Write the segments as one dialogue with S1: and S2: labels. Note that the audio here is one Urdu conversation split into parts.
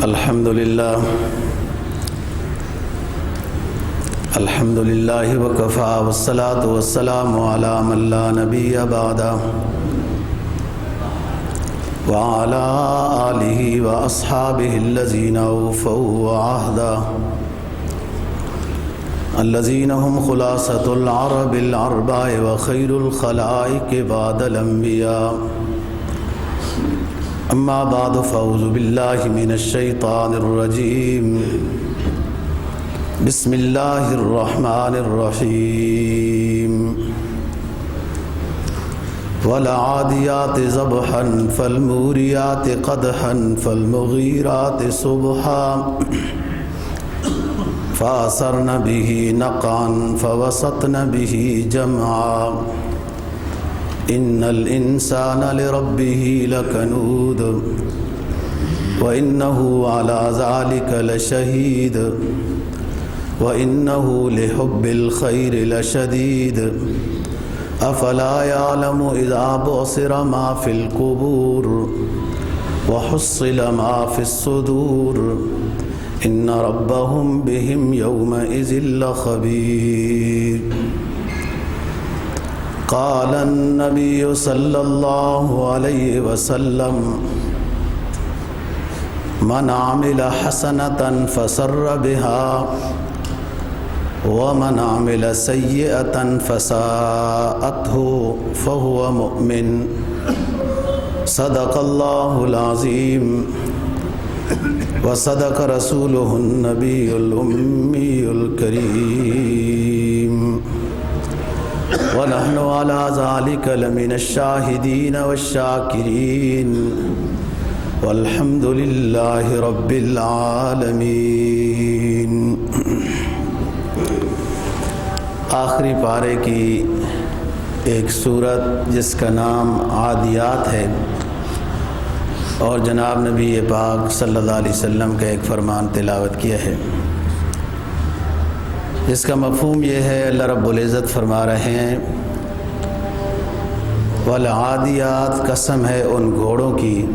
S1: الحمد لله وكفى والصلاة والسلام على من لا نبي بعده وعلى آله وأصحابه الذين أوفوا عهدا الذين هم خلاصة العرب الأربع وخير الخلائق بعد الأنبياء أما بعد فأعوذ بالله من الشيطان الرجيم بسم الله الرحمن الرحيم والعاديات ضبحا فالموريات قدحا فالمغيرات صبحا فأثرن به نقعا فوسطن به جمعا إن الإنسان لربه لكنود وإنه على ذلك لشهيد وإنه لحب الخير لشديد أفلا يعلم إذا بعثر ما في القبور وحصل ما في الصدور إن ربهم بهم يومئذ لخبير قال النبي صلى الله عليه وسلم من عمل حسنة فسر بها ومن عمل سيئة فساءته فهو مؤمن صدق الله العظيم وصدق رسوله النبي الأمي الكريم ونحن على ذلك لمن الشاهدين والشاكرين والحمد لله رب العالمين۔ آخری پارے کی ایک سورت جس کا نام عادیات ہے، اور جناب نبی پاک صلی اللہ علیہ وسلم کا ایک فرمان تلاوت کیا ہے، جس کا مفہوم یہ ہے، اللہ رب العزت فرما رہے ہیں والعادیات، قسم ہے ان گھوڑوں کی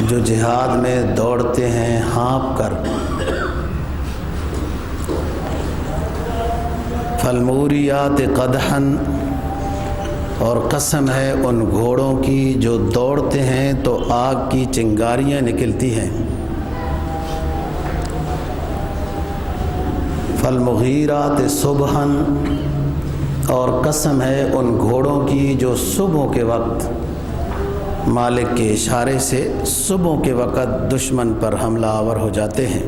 S1: جو جہاد میں دوڑتے ہیں ہانپ کر، فالموریات قدحا، اور قسم ہے ان گھوڑوں کی جو دوڑتے ہیں تو آگ کی چنگاریاں نکلتی ہیں، فالمغیرات صبحا، اور قسم ہے ان گھوڑوں کی جو صبح کے وقت مالک کے اشارے سے صبح کے وقت دشمن پر حملہ آور ہو جاتے ہیں،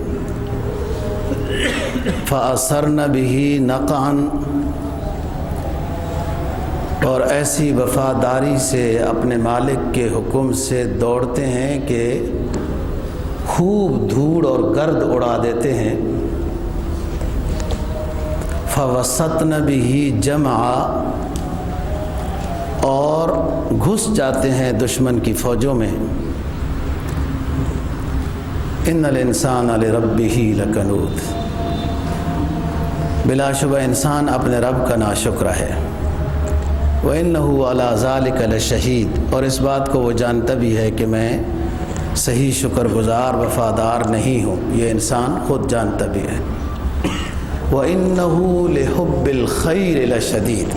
S1: فَأَثَرْنَ بِهِ نَقْعًا، اور ایسی وفاداری سے اپنے مالک کے حکم سے دوڑتے ہیں کہ خوب دھوڑ اور گرد اڑا دیتے ہیں، فَوَسَطْنَ بِهِ جَمْعًا، اور گھس جاتے ہیں دشمن کی فوجوں میں، ان الانسان لربہ لکنود، بلا شبہ انسان اپنے رب کا ناشکر ہے، وَإِنَّهُ عَلَى ذَلِكَ لَشَهِيدٌ، اور اس بات کو وہ جانتا بھی ہے کہ میں صحیح شکر گزار وفادار نہیں ہوں، یہ انسان خود جانتا بھی ہے، وَإِنَّهُ لِحُبِّ الْخَيْرِ لَشَدِيدٌ،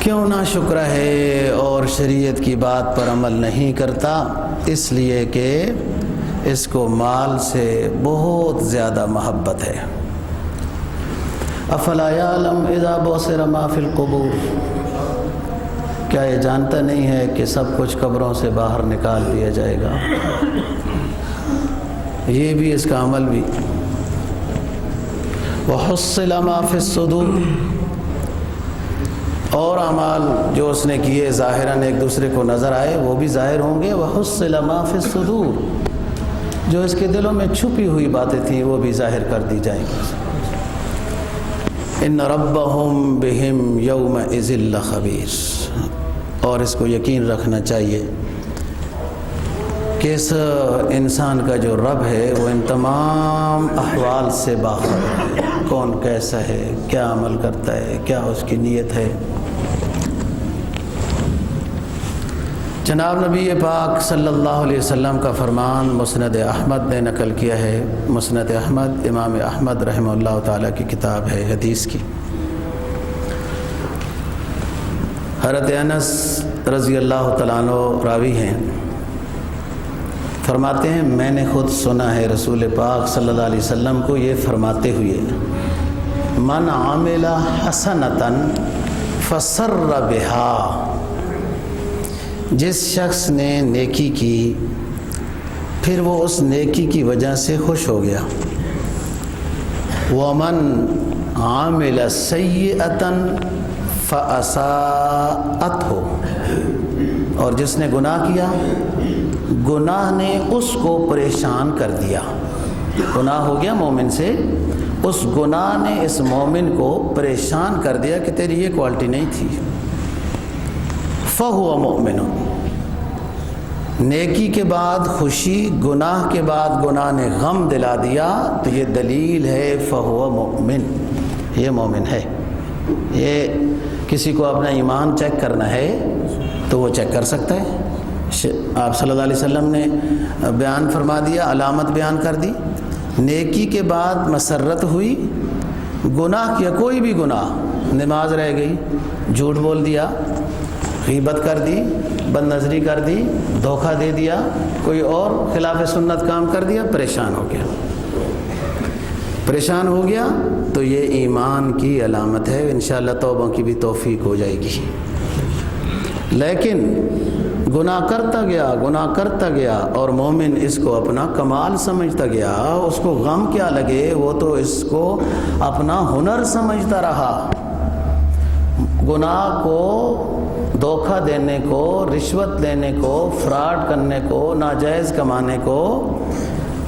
S1: کیوں ناشکر ہے اور شریعت کی بات پر عمل نہیں کرتا؟ اس لیے کہ اس کو مال سے بہت زیادہ محبت ہے۔ افلا یعلم اذا بعثر ما فی القبور، کیا یہ جانتا نہیں ہے کہ سب کچھ قبروں سے باہر نکال دیا جائے گا؟ یہ بھی اس کا عمل بھی، وحصل ما فی الصدور، اور اعمال جو اس نے کیے ظاہراً ایک دوسرے کو نظر آئے وہ بھی ظاہر ہوں گے، وحصل ما فی الصدور، جو اس کے دلوں میں چھپی ہوئی باتیں تھیں وہ بھی ظاہر کر دی جائیں گی۔ ان ربہم بہم یومئذ لخبیر، اور اس کو یقین رکھنا چاہیے کہ اس انسان کا جو رب ہے وہ ان تمام احوال سے باخبر ہے، کون کیسا ہے، کیا عمل کرتا ہے، کیا اس کی نیت ہے۔ جناب نبی پاک صلی اللہ علیہ وسلم کا فرمان مسند احمد نے نقل کیا ہے۔ مسند احمد امام احمد رحمہ اللہ تعالیٰ کی کتاب ہے حدیث کی۔ حضرت انس رضی اللہ تعالیٰ عنہ راوی ہیں، فرماتے ہیں میں نے خود سنا ہے رسول پاک صلی اللہ علیہ وسلم کو یہ فرماتے ہوئے، من عامل حسنۃ فسر بہا، جس شخص نے نیکی کی پھر وہ اس نیکی کی وجہ سے خوش ہو گیا، ومن عامل سیئۃ فاساءتہ، اور جس نے گناہ کیا گناہ نے اس کو پریشان کر دیا، گناہ ہو گیا مومن سے، اس گناہ نے اس مومن کو پریشان کر دیا کہ تیری یہ کوالٹی نہیں تھی، فَهُوَ مُؤْمِنٌ، نیکی کے بعد خوشی، گناہ کے بعد گناہ نے غم دلا دیا، تو یہ دلیل ہے فَهُوَ مُؤْمِن، یہ مومن ہے۔ یہ کسی کو اپنا ایمان چیک کرنا ہے تو وہ چیک کر سکتا ہے۔ آپ صلی اللہ علیہ وسلم نے بیان فرما دیا، علامت بیان کر دی، نیکی کے بعد مسرت ہوئی، گناہ کیا کوئی بھی گناہ، نماز رہ گئی، جھوٹ بول دیا، غیبت کر دی، بد نظری کر دی، دھوکہ دے دیا، کوئی اور خلاف سنت کام کر دیا، پریشان ہو گیا، پریشان ہو گیا تو یہ ایمان کی علامت ہے۔ انشاءاللہ توبہ کی بھی توفیق ہو جائے گی۔ لیکن گناہ کرتا گیا اور مومن اس کو اپنا کمال سمجھتا گیا، اس کو غم کیا لگے، وہ تو اس کو اپنا ہنر سمجھتا رہا، گناہ کو، دھوکہ دینے کو، رشوت لینے کو، فراڈ کرنے کو، ناجائز کمانے کو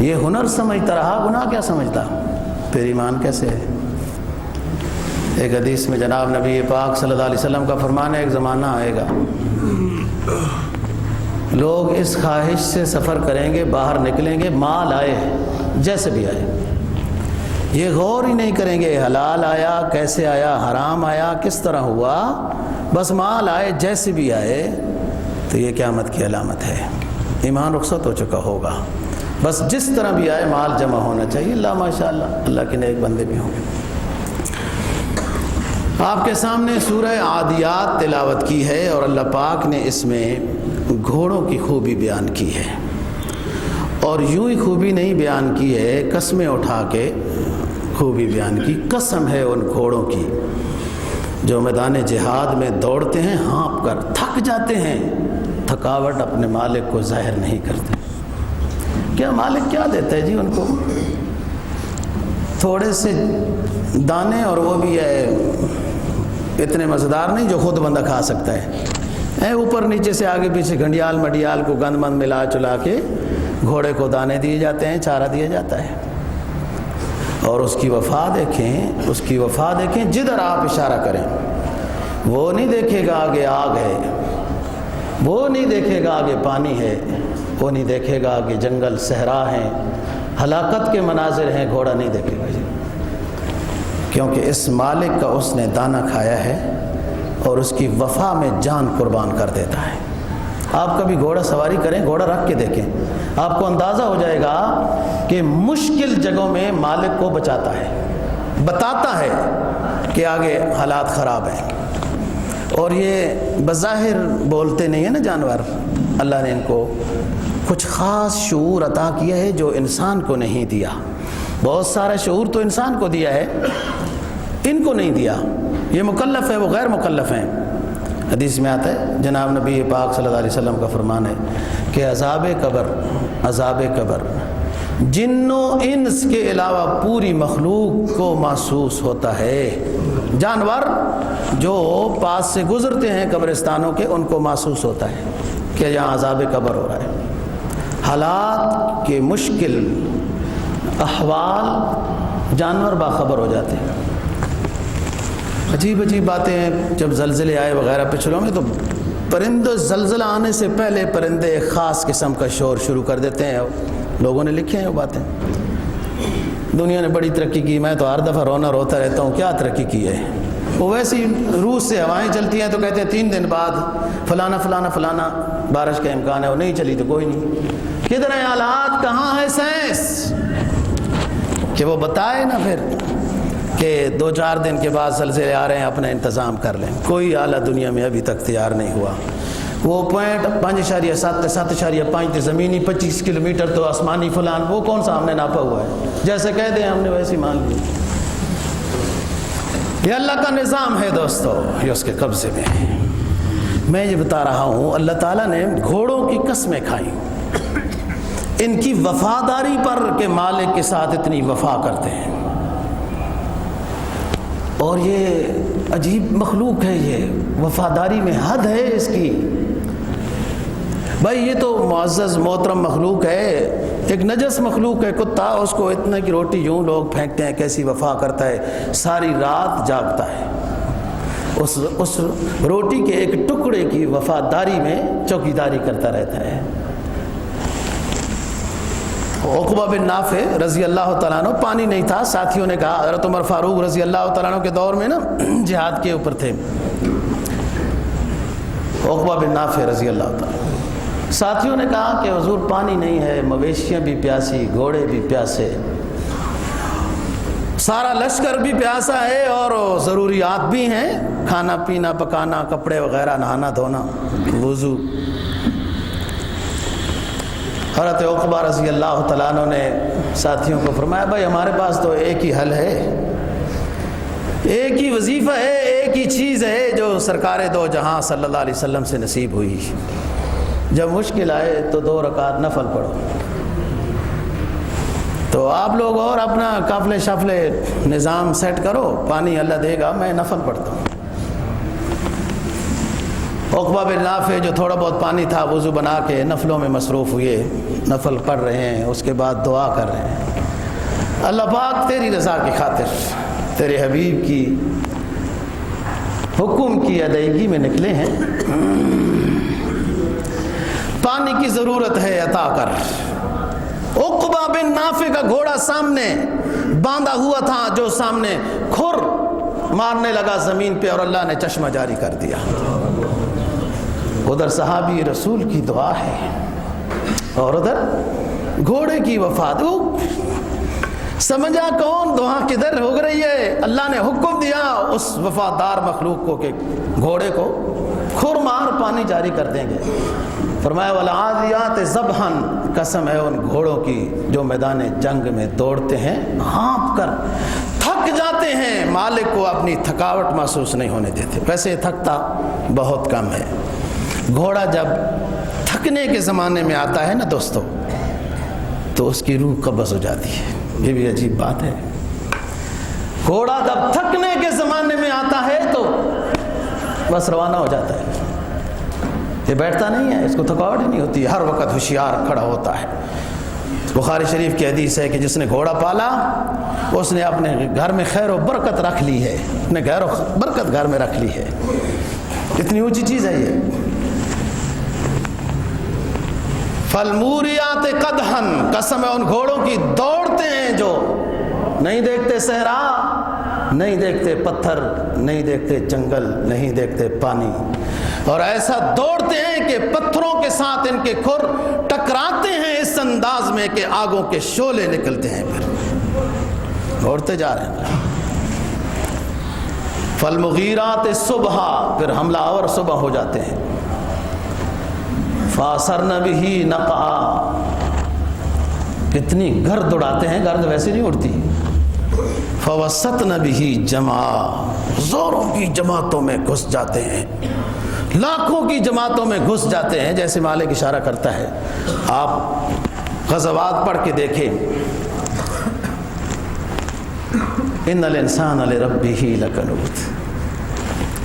S1: یہ ہنر سمجھتا رہا، گناہ کیا سمجھتا، پھر ایمان کیسے ہے؟ ایک حدیث میں جناب نبی پاک صلی اللہ علیہ وسلم کا فرمان ہے، ایک زمانہ آئے گا لوگ اس خواہش سے سفر کریں گے، باہر نکلیں گے، مال آئے جیسے بھی آئے، یہ غور ہی نہیں کریں گے حلال آیا کیسے آیا، حرام آیا کس طرح ہوا، بس مال آئے جیسے بھی آئے، تو یہ قیامت کی علامت ہے، ایمان رخصت ہو چکا ہوگا، بس جس طرح بھی آئے مال جمع ہونا چاہیے۔ اللہ ماشاءاللہ، اللہ کے نیک بندے بھی ہوں گے۔ آپ کے سامنے سورہ عادیات تلاوت کی ہے اور اللہ پاک نے اس میں گھوڑوں کی خوبی بیان کی ہے، اور یوں ہی خوبی نہیں بیان کی ہے، قسمیں اٹھا کے خوبی بیان کی۔ قسم ہے ان گھوڑوں کی جو میدان جہاد میں دوڑتے ہیں، ہانپ کر تھک جاتے ہیں، تھکاوٹ اپنے مالک کو ظاہر نہیں کرتے۔ کیا مالک کیا دیتا ہے جی ان کو؟ تھوڑے سے دانے، اور وہ بھی ہے اتنے مزیدار نہیں جو خود بندہ کھا سکتا ہے، اوپر نیچے سے آگے پیچھے گھنڈیال مڈیال کو گند مند ملا چلا کے گھوڑے کو دانے دیے جاتے ہیں، چارہ دیا جاتا ہے، اور اس کی وفا دیکھیں، اس کی وفا دیکھیں، جدھر آپ اشارہ کریں وہ نہیں دیکھے گا آگے آگ ہے، وہ نہیں دیکھے گا آگے پانی ہے، وہ نہیں دیکھے گا آگے جنگل صحرا ہیں، ہلاکت کے مناظر ہیں، گھوڑا نہیں دیکھے گا جی، کیونکہ اس مالک کا اس نے دانہ کھایا ہے اور اس کی وفا میں جان قربان کر دیتا ہے۔ آپ کبھی گھوڑا سواری کریں، گھوڑا رکھ کے دیکھیں، آپ کو اندازہ ہو جائے گا کہ مشکل جگہوں میں مالک کو بچاتا ہے، بتاتا ہے کہ آگے حالات خراب ہیں، اور یہ بظاہر بولتے نہیں ہیں نا جانور، اللہ نے ان کو کچھ خاص شعور عطا کیا ہے جو انسان کو نہیں دیا، بہت سارا شعور تو انسان کو دیا ہے، ان کو نہیں دیا، یہ مکلف ہے، وہ غیر مکلف ہیں۔ حدیث میں آتا ہے، جناب نبی پاک صلی اللہ علیہ وسلم کا فرمان ہے کہ عذاب قبر جن و انس کے علاوہ پوری مخلوق کو محسوس ہوتا ہے، جانور جو پاس سے گزرتے ہیں قبرستانوں کے ان کو محسوس ہوتا ہے کہ یہاں عذاب قبر ہو رہا ہے، حالات کے مشکل احوال جانور باخبر ہو جاتے ہیں۔ عجیب عجیب باتیں ہیں، جب زلزلے آئے وغیرہ پچھلوں میں تو پرندے، زلزلہ آنے سے پہلے پرندے ایک خاص قسم کا شور شروع کر دیتے ہیں، لوگوں نے لکھے ہیں وہ باتیں۔ دنیا نے بڑی ترقی کی، میں تو ہر دفعہ روتا رہتا ہوں، کیا ترقی کی ہے؟ وہ ویسی روس سے ہوائیں چلتی ہیں تو کہتے ہیں 3 دن بعد فلانا فلانا فلانا بارش کا امکان ہے، وہ نہیں چلی تو کوئی نہیں۔ کدھر ہیں حالات، کہاں ہے سائنس کہ وہ بتائے نا پھر کہ 2-4 دن کے بعد زلزلے آ رہے ہیں، اپنا انتظام کر لیں۔ کوئی آلہ دنیا میں ابھی تک تیار نہیں ہوا۔ وہ 5.7 7.5 تھے زمینی، 25 کلومیٹر تو آسمانی فلان، وہ کون سا ہم نے ناپا ہوا ہے؟ جیسے کہہ دیں ہم نے ویسی مان لی۔ یہ اللہ کا نظام ہے دوستو، یہ اس کے قبضے میں ہے۔ میں یہ بتا رہا ہوں اللہ تعالیٰ نے گھوڑوں کی قسمیں کھائیں ان کی وفاداری پر کہ مالک کے ساتھ اتنی وفا کرتے ہیں، اور یہ عجیب مخلوق ہے، یہ وفاداری میں حد ہے اس کی۔ بھائی یہ تو معزز محترم مخلوق ہے، ایک نجس مخلوق ہے کتا، اس کو اتنا کی روٹی یوں لوگ پھینکتے ہیں، کیسی وفا کرتا ہے، ساری رات جاگتا ہے، اس روٹی کے ایک ٹکڑے کی وفاداری میں چوکیداری کرتا رہتا ہے۔ عقبہ بن نافع رضی اللہ تعالیٰ عنہ، پانی نہیں تھا، ساتھیوں نے کہا، حضرت عمر فاروق رضی اللہ تعالیٰ عنہ کے دور میں نا جہاد کے اوپر تھے، عقبہ بن نافع رضی اللہ تعالیٰ، ساتھیوں نے کہا کہ حضور پانی نہیں ہے، مویشیاں بھی پیاسی، گھوڑے بھی پیاسے، سارا لشکر بھی پیاسا ہے، اور ضروریات بھی ہیں، کھانا پینا پکانا، کپڑے وغیرہ، نہانا دھونا، وضو۔ حضرت عقبہ رضی اللہ تعالیٰ عنہ نے ساتھیوں کو فرمایا بھائی ہمارے پاس تو ایک ہی حل ہے، ایک ہی وظیفہ ہے، ایک ہی چیز ہے جو سرکار دو جہاں صلی اللہ علیہ وسلم سے نصیب ہوئی، جب مشکل آئے تو 2 رکعت نفل پڑھو۔ تو آپ لوگ اور اپنا قافلے شافلے نظام سیٹ کرو، پانی اللہ دے گا، میں نفل پڑھتا ہوں۔ عقبہ بن نافع جو تھوڑا بہت پانی تھا وضو بنا کے نفلوں میں مصروف ہوئے، نفل پڑھ رہے ہیں، اس کے بعد دعا کر رہے ہیں، اللہ پاک تیری رضا کی خاطر تیرے حبیب کی حکم کی ادائیگی میں نکلے ہیں، پانی کی ضرورت ہے، عطا کر۔ عقبہ بن نافع کا گھوڑا سامنے باندھا ہوا تھا، جو سامنے کھر مارنے لگا زمین پہ، اور اللہ نے چشمہ جاری کر دیا۔ ادھر صحابی رسول کی دعا ہے اور ادھر گھوڑے کی وفات۔ سمجھا کون دعا کدھر ہو رہی ہے؟ اللہ نے حکم دیا اس وفادار مخلوق کو کہ گھوڑے کو کھر مار، پانی جاری کر دیں گے۔ فرمایا والعادیات ضبحا، قسم ہے ان گھوڑوں کی جو میدان جنگ میں دوڑتے ہیں، ہانپ کر تھک جاتے ہیں، مالک کو اپنی تھکاوٹ محسوس نہیں ہونے دیتے۔ ویسے تھکتا بہت کم ہے، گھوڑا جب تھکنے کے زمانے میں آتا ہے نا دوستو، تو اس کی روح قبض ہو جاتی ہے۔ یہ بھی عجیب بات ہے، گھوڑا جب تھکنے کے زمانے میں آتا ہے تو بس روانہ ہو جاتا ہے، یہ بیٹھتا نہیں ہے، اس کو تھکاوٹ ہی نہیں ہوتی، ہر وقت ہوشیار کھڑا ہوتا ہے۔ بخاری شریف کی حدیث ہے کہ جس نے گھوڑا پالا اس نے اپنے گھر میں خیر و برکت رکھ لی ہے، اپنے خیر و برکت گھر میں رکھ لی ہے، اتنی اونچی چیز ہے یہ۔ فالموریات قدحن، قسم ہے ان گھوڑوں کی، دوڑتے ہیں جو نہیں دیکھتے صحرا، نہیں دیکھتے پتھر، نہیں دیکھتے جنگل، نہیں دیکھتے پانی، اور ایسا دوڑتے ہیں کہ پتھروں کے ساتھ ان کے کھر ٹکراتے ہیں اس انداز میں کہ آگوں کے شعلے نکلتے ہیں، پھر دوڑتے جا رہے ہیں۔ فالمغیرات صبح، پھر حملہ آور صبح ہو جاتے ہیں۔ فاثرن بہ نقعا، کتنی گرد اڑاتے ہیں، گرد ویسے نہیں اڑتی۔ فوسطن بہ جمعا، زوروں کی جماعتوں میں گھس جاتے ہیں، لاکھوں کی جماعتوں میں گھس جاتے ہیں، جیسے مالک اشارہ کرتا ہے۔ آپ غزوات پڑھ کے دیکھیں، ان الانسان لربہ لکنود،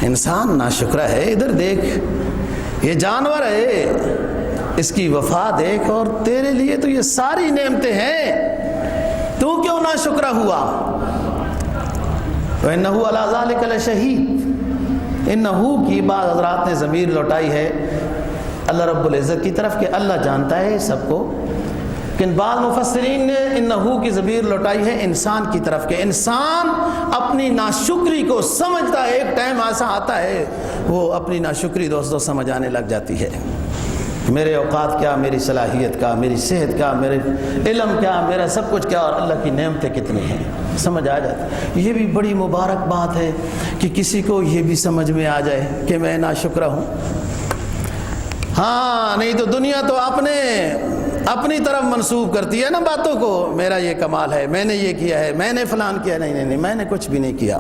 S1: انسان ناشکرا ہے، ادھر دیکھ، یہ جانور ہے، اس کی وفا دیکھ، اور تیرے لیے تو یہ ساری نعمتیں ہیں، تو کیوں ناشکرا ہوا؟ وَإِنَّهُ عَلَىٰ ذَلِكَ لَشَهِيدٌ، انہو کی بعض حضرات نے ضمیر لوٹائی ہے اللہ رب العزت کی طرف کہ اللہ جانتا ہے سب کو لیکن بعض مفسرین نے انہو کی ضمیر لوٹائی ہے انسان کی طرف کہ انسان اپنی ناشکری کو سمجھتا ہے. ایک ٹائم ایسا آتا ہے وہ اپنی ناشکری دوستوں سمجھ آنے لگ جاتی ہے. میرے اوقات کیا، میری صلاحیت کا، میری صحت کا، میرے علم کیا، میرا سب کچھ کیا، اور اللہ کی نعمتیں کتنی ہیں سمجھ آ جاتی. یہ بھی بڑی مبارک بات ہے کہ کسی کو یہ بھی سمجھ میں آ جائے کہ میں ناشکرہ ہوں. ہاں نہیں تو دنیا تو اپنی طرف منسوب کرتی ہے نا باتوں کو. میرا یہ کمال ہے، میں نے یہ کیا ہے، میں نے فلان کیا. نہیں، میں نے کچھ بھی نہیں کیا.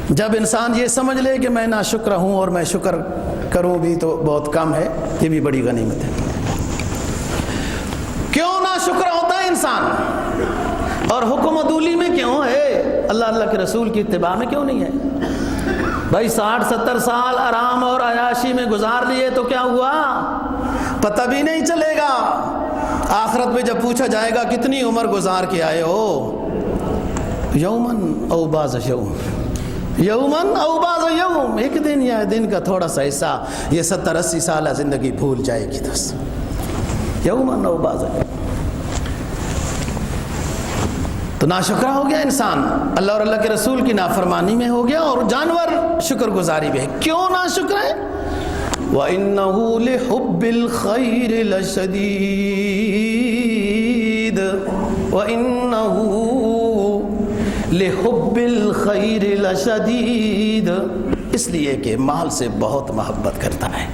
S1: جب انسان یہ سمجھ لے کہ میں ناشکر ہوں اور میں شکر کروں بھی تو بہت کم ہے، یہ بھی بڑی غنیمت ہے. کیوں ناشکر ہوتا ہے انسان اور حکم عدولی میں کیوں ہے، اللہ کے رسول کی اتباع میں کیوں نہیں ہے؟ بھائی 60-70 سال آرام اور عیاشی میں گزار لیے تو کیا ہوا؟ پتہ بھی نہیں چلے گا. آخرت میں جب پوچھا جائے گا کتنی عمر گزار کے آئے ہو، یومن او بعض یوم، یومن او بعض یوم، ایک دن یا دن کا تھوڑا سا حصہ، یہ 70-80 سالہ زندگی بھول جائے گی. دوست یومن او بعض یوم. تو ناشکرہ ہو گیا انسان، اللہ اور اللہ کے رسول کی نافرمانی میں ہو گیا، اور جانور شکر گزاری میں ہے. کیوں ناشکر ہے؟ وَإِنَّهُ لِحُبِّ الْخَيْرِ لَشَدِيدٌ، وَإِنَّهُ لِحُبِّ الْخَيْرِ لَشَدِيدٌ. اس لیے کہ مال سے بہت محبت کرتا ہے.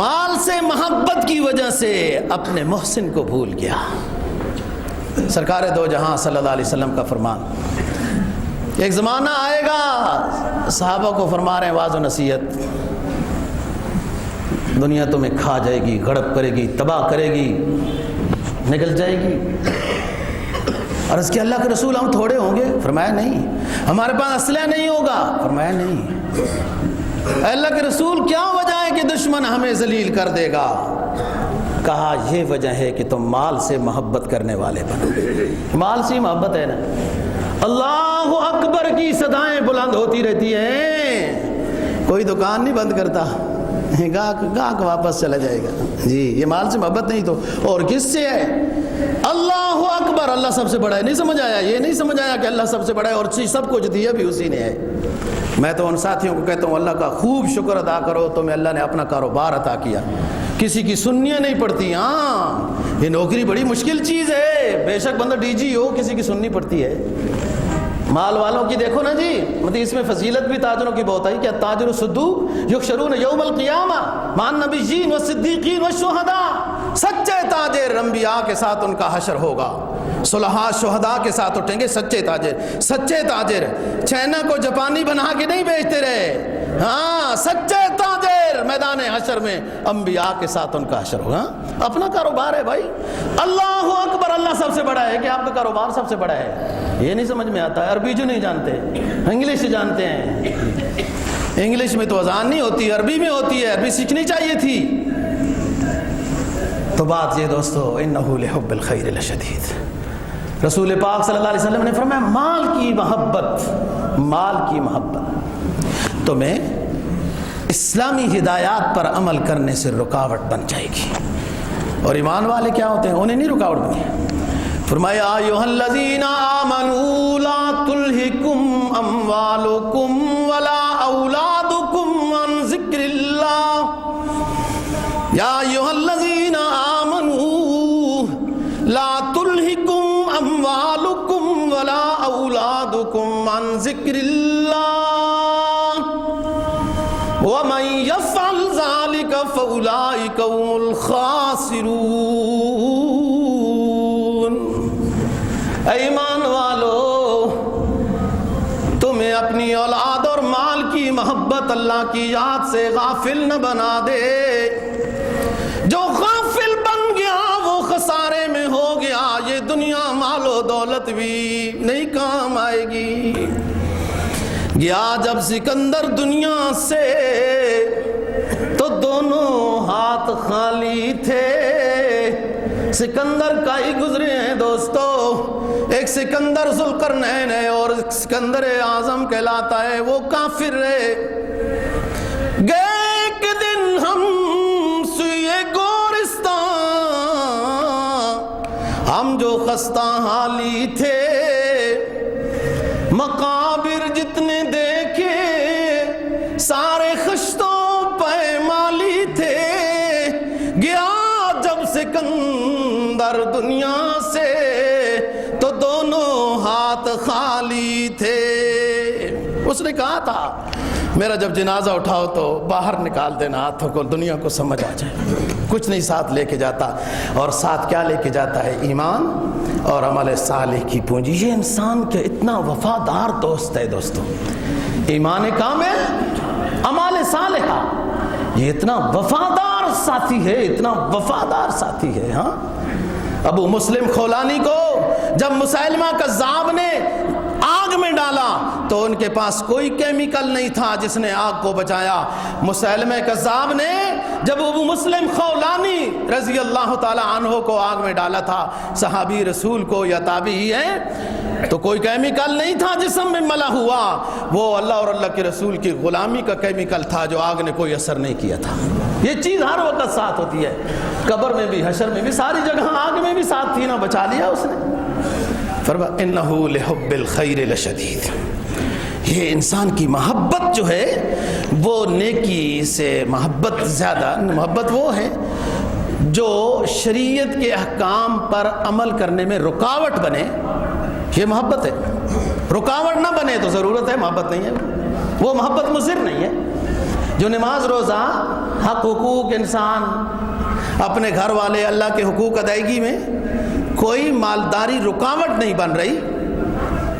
S1: مال سے محبت کی وجہ سے اپنے محسن کو بھول گیا. سرکار دو جہاں صلی اللہ علیہ وسلم کا فرمان، ایک زمانہ آئے گا، صحابہ کو فرما رہے ہیں واعظ و نصیحت، دنیا تمہیں کھا جائے گی، غڑپ کرے گی، تباہ کرے گی، نکل جائے گی. عرض کہ اللہ کے رسول ہم تھوڑے ہوں گے؟ فرمایا نہیں. ہمارے پاس اسلحہ نہیں ہوگا؟ فرمایا نہیں. اللہ کے رسول کیا وجہ ہے کہ دشمن ہمیں ذلیل کر دے گا؟ کہا یہ وجہ ہے کہ تم مال سے محبت کرنے والے بنو. مال سے محبت ہے نا. اللہ اکبر کی صدائیں بلند ہوتی رہتی ہیں، کوئی دکان نہیں بند کرتا، گاہک واپس چلا جائے گا. جی یہ مال سے محبت نہیں تو اور کس سے ہے؟ اللہ اکبر، اللہ سب سے بڑا ہے. نہیں سمجھ آیا؟ یہ نہیں سمجھ آیا کہ اللہ سب سے بڑا ہے اور سب کچھ دیا بھی اسی نے ہے. میں تو ان ساتھیوں کو کہتا ہوں اللہ کا خوب شکر ادا کرو، تمہیں اللہ نے اپنا کاروبار عطا کیا. کسی کی سنیاں نہیں پڑتی. ہاں یہ نوکری بڑی مشکل چیز ہے، بے شک بندہ ڈی جی ہو کسی کی سننی پڑتی ہے. مال والوں کی دیکھو نا جی، حدیث میں فضیلت بھی تاجروں کی بہت آئی کہ التاجر الصدوق یحشرون یوم القیامہ مع النبیین والصدیقین والشہداء. سچے تاجر انبیاء کے ساتھ ان کا حشر ہوگا، صلحاء شہداء کے ساتھ اٹھیں گے. سچے تاجر چائنا کو جاپانی بنا کے نہیں بیچتے رہے. ہاں سچے تاجر میدان حشر میں انبیاء کے ساتھ ان کا حشر ہوگا. اپنا کاروبار ہے بھائی. اللہ اکبر، اللہ سب سے بڑا ہے کہ آپ کا کاروبار سب سے بڑا ہے. یہ نہیں سمجھ میں آتا. عربی جو نہیں جانتے، انگلش جانتے ہیں. انگلش میں تو اذان نہیں ہوتی، عربی میں ہوتی ہے. عربی سیکھنی چاہیے تھی. تو بات یہ دوستو، انہ لحب الخیر لشدید. رسول پاک صلی اللہ علیہ وسلم نے فرمایا مال کی محبت تمہیں اسلامی ہدایات پر عمل کرنے سے رکاوٹ بن جائے گی. اور ایمان والے کیا ہوتے ہیں؟ انہیں نہیں رکاوٹ بنی. فرمایا ایھا الذین آمنوا لا تلہکم اموالکم ولا اولادکم عن ذکر اللہ. یا ایھا الذین آمنوا لا تلہکم اموالکم ولا اولادکم عن ذکر اللہ ومن یفعل ذلک فاولئک هم الخاسرون. ایمان والو، تمہیں اپنی اولاد اور مال کی محبت اللہ کی یاد سے غافل نہ بنا دے. جو غافل بن گیا وہ خسارے میں ہو گیا. یہ دنیا مال و دولت بھی نہیں کام آئے گی. گیا جب سکندر دنیا سے تو دونوں ہاتھ خالی تھے. سکندر کا ہی گزرے ہیں دوستو. ایک سکندر ذوالقرنین ہے اور سکندر اعظم کہلاتا ہے، وہ کافر ہے. گئے ایک دن ہم سوئے گور خستہ حالی تھے، مقابر جتنے دیکھے سارے خشتوں پائمالی تھے، گیا جب سکندر دنیا سے تو دونوں ہاتھ خالی تھے۔ اس نے کہا تھا میرا جب جنازہ اٹھاؤ تو باہر نکال دینا ہاتھوں کو، دنیا کو سمجھ آ جائے۔ کچھ نہیں ساتھ لے کے جاتا، اور ساتھ کیا لے کے جاتا ہے؟ ایمان اور عمل صالح کی پونجی۔ یہ انسان کے اتنا وفادار دوست ہے دوستو، ایمان کامل، عمل صالحہ، یہ اتنا وفادار ساتھی ہے، اتنا وفادار ساتھی ہے۔ ہاں، ابو مسلم خولانی کو جب مسیلمہ کذاب نے آگ میں ڈالا تو ان کے پاس کوئی کیمیکل نہیں تھا جس نے آگ کو بچایا۔ مسیلمہ کذاب نے جب ابو مسلم خولانی رضی اللہ تعالی عنہ کو آگ میں ڈالا تھا، صحابی رسول کو یا تابعی ہے، تو کوئی کیمیکل نہیں تھا جسم میں ملا ہوا، وہ اللہ اور اللہ کے رسول کی غلامی کا کیمیکل تھا جو آگ نے کوئی اثر نہیں کیا تھا۔ یہ چیز ہر وقت ساتھ ہوتی ہے، قبر میں بھی، حشر میں بھی، ساری جگہ، آگ میں بھی ساتھ تھی نا، بچا لیا اس نے۔ فرمایا انہو لحب الخیر لشدید، یہ انسان کی محبت جو ہے وہ نیکی سے محبت زیادہ، محبت وہ ہے جو شریعت کے احکام پر عمل کرنے میں رکاوٹ بنے، یہ محبت ہے۔ رکاوٹ نہ بنے تو ضرورت ہے، محبت نہیں ہے، وہ محبت مضر نہیں ہے۔ جو نماز روزہ، حق حقوق انسان، اپنے گھر والے، اللہ کے حقوق ادائیگی میں کوئی مالداری رکاوٹ نہیں بن رہی